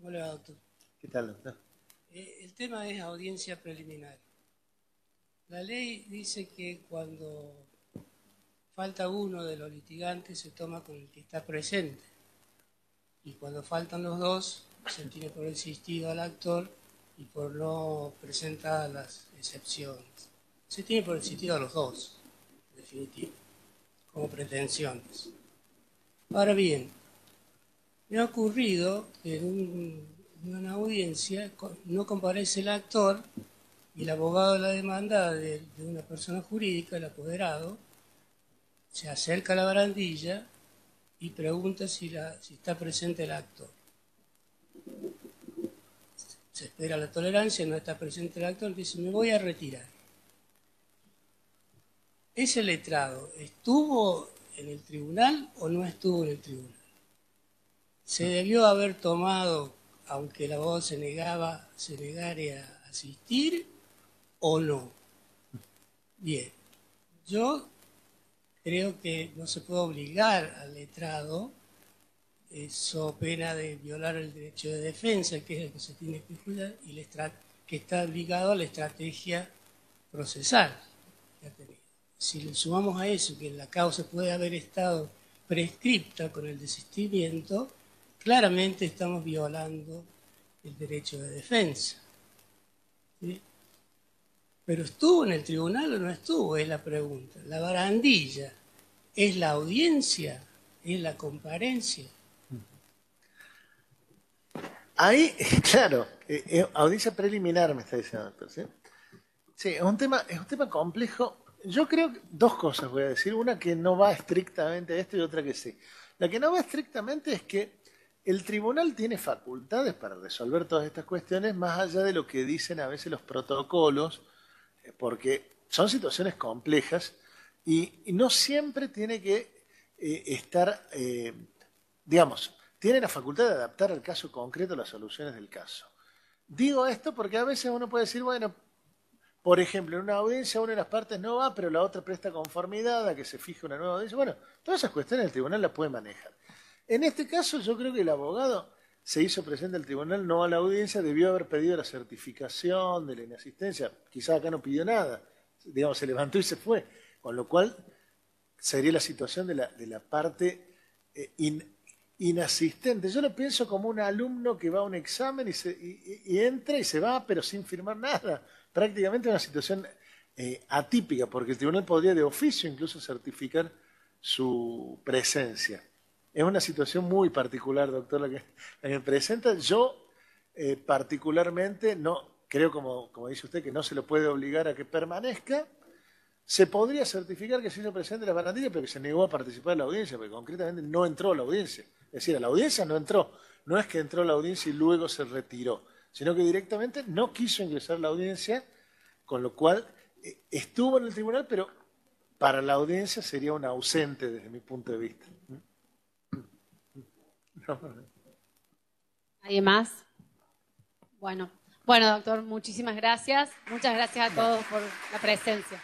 Hola, doctor. ¿Qué tal, doctor? El tema es audiencia preliminar. La ley dice que cuando falta uno de los litigantes se toma con el que está presente. Y cuando faltan los dos, se tiene por existido al actor y por no presentar las excepciones. Se tiene por existido a los dos, en definitiva, como pretensiones. Ahora bien, me ha ocurrido que en una audiencia no comparece el actor y el abogado de la demanda de una persona jurídica, el apoderado, se acerca a la barandilla y pregunta si está presente el actor. Se espera la tolerancia, no está presente el actor, dice, me voy a retirar. ¿Ese letrado estuvo en el tribunal o no estuvo en el tribunal? ¿Se debió haber tomado, aunque el abogado se negara a asistir o no? Bien, yo creo que no se puede obligar al letrado, eso pena de violar el derecho de defensa, que es el que se tiene que cuidar, y que está ligado a la estrategia procesal que ha tenido. Si le sumamos a eso que la causa puede haber estado prescripta con el desistimiento, claramente estamos violando el derecho de defensa. ¿Sí? Pero ¿estuvo en el tribunal o no estuvo? Es la pregunta. La barandilla, ¿es la audiencia? ¿Es la comparencia? Ahí, claro, audiencia preliminar me está diciendo, doctor, ¿sí? Sí, es un tema complejo. Yo creo que dos cosas voy a decir. Una que no va estrictamente a esto y otra que sí. La que no va estrictamente es que el tribunal tiene facultades para resolver todas estas cuestiones más allá de lo que dicen a veces los protocolos, porque son situaciones complejas y no siempre tiene que estar, digamos, tiene la facultad de adaptar al caso concreto las soluciones del caso. Digo esto porque a veces uno puede decir, bueno, por ejemplo, en una audiencia una de las partes no va, pero la otra presta conformidad a que se fije una nueva audiencia. Bueno, todas esas cuestiones el tribunal las puede manejar. En este caso yo creo que el abogado se hizo presente al tribunal, no a la audiencia, debió haber pedido la certificación de la inasistencia. Quizás acá no pidió nada, digamos, se levantó y se fue. Con lo cual sería la situación de la parte inasistente. Yo lo pienso como un alumno que va a un examen y entra y se va, pero sin firmar nada. Prácticamente una situación atípica, porque el tribunal podría de oficio incluso certificar su presencia. Es una situación muy particular, doctor, la que me presenta. Yo particularmente no creo, como dice usted, que no se lo puede obligar a que permanezca. Se podría certificar que se hizo presente en la barandilla, pero que se negó a participar en la audiencia, porque concretamente no entró a la audiencia. Es decir, a la audiencia no entró. No es que entró a la audiencia y luego se retiró, sino que directamente no quiso ingresar a la audiencia, con lo cual estuvo en el tribunal, pero para la audiencia sería un ausente desde mi punto de vista. ¿Alguien más? Bueno, Bueno, doctor, muchísimas gracias. Muchas gracias a todos por la presencia.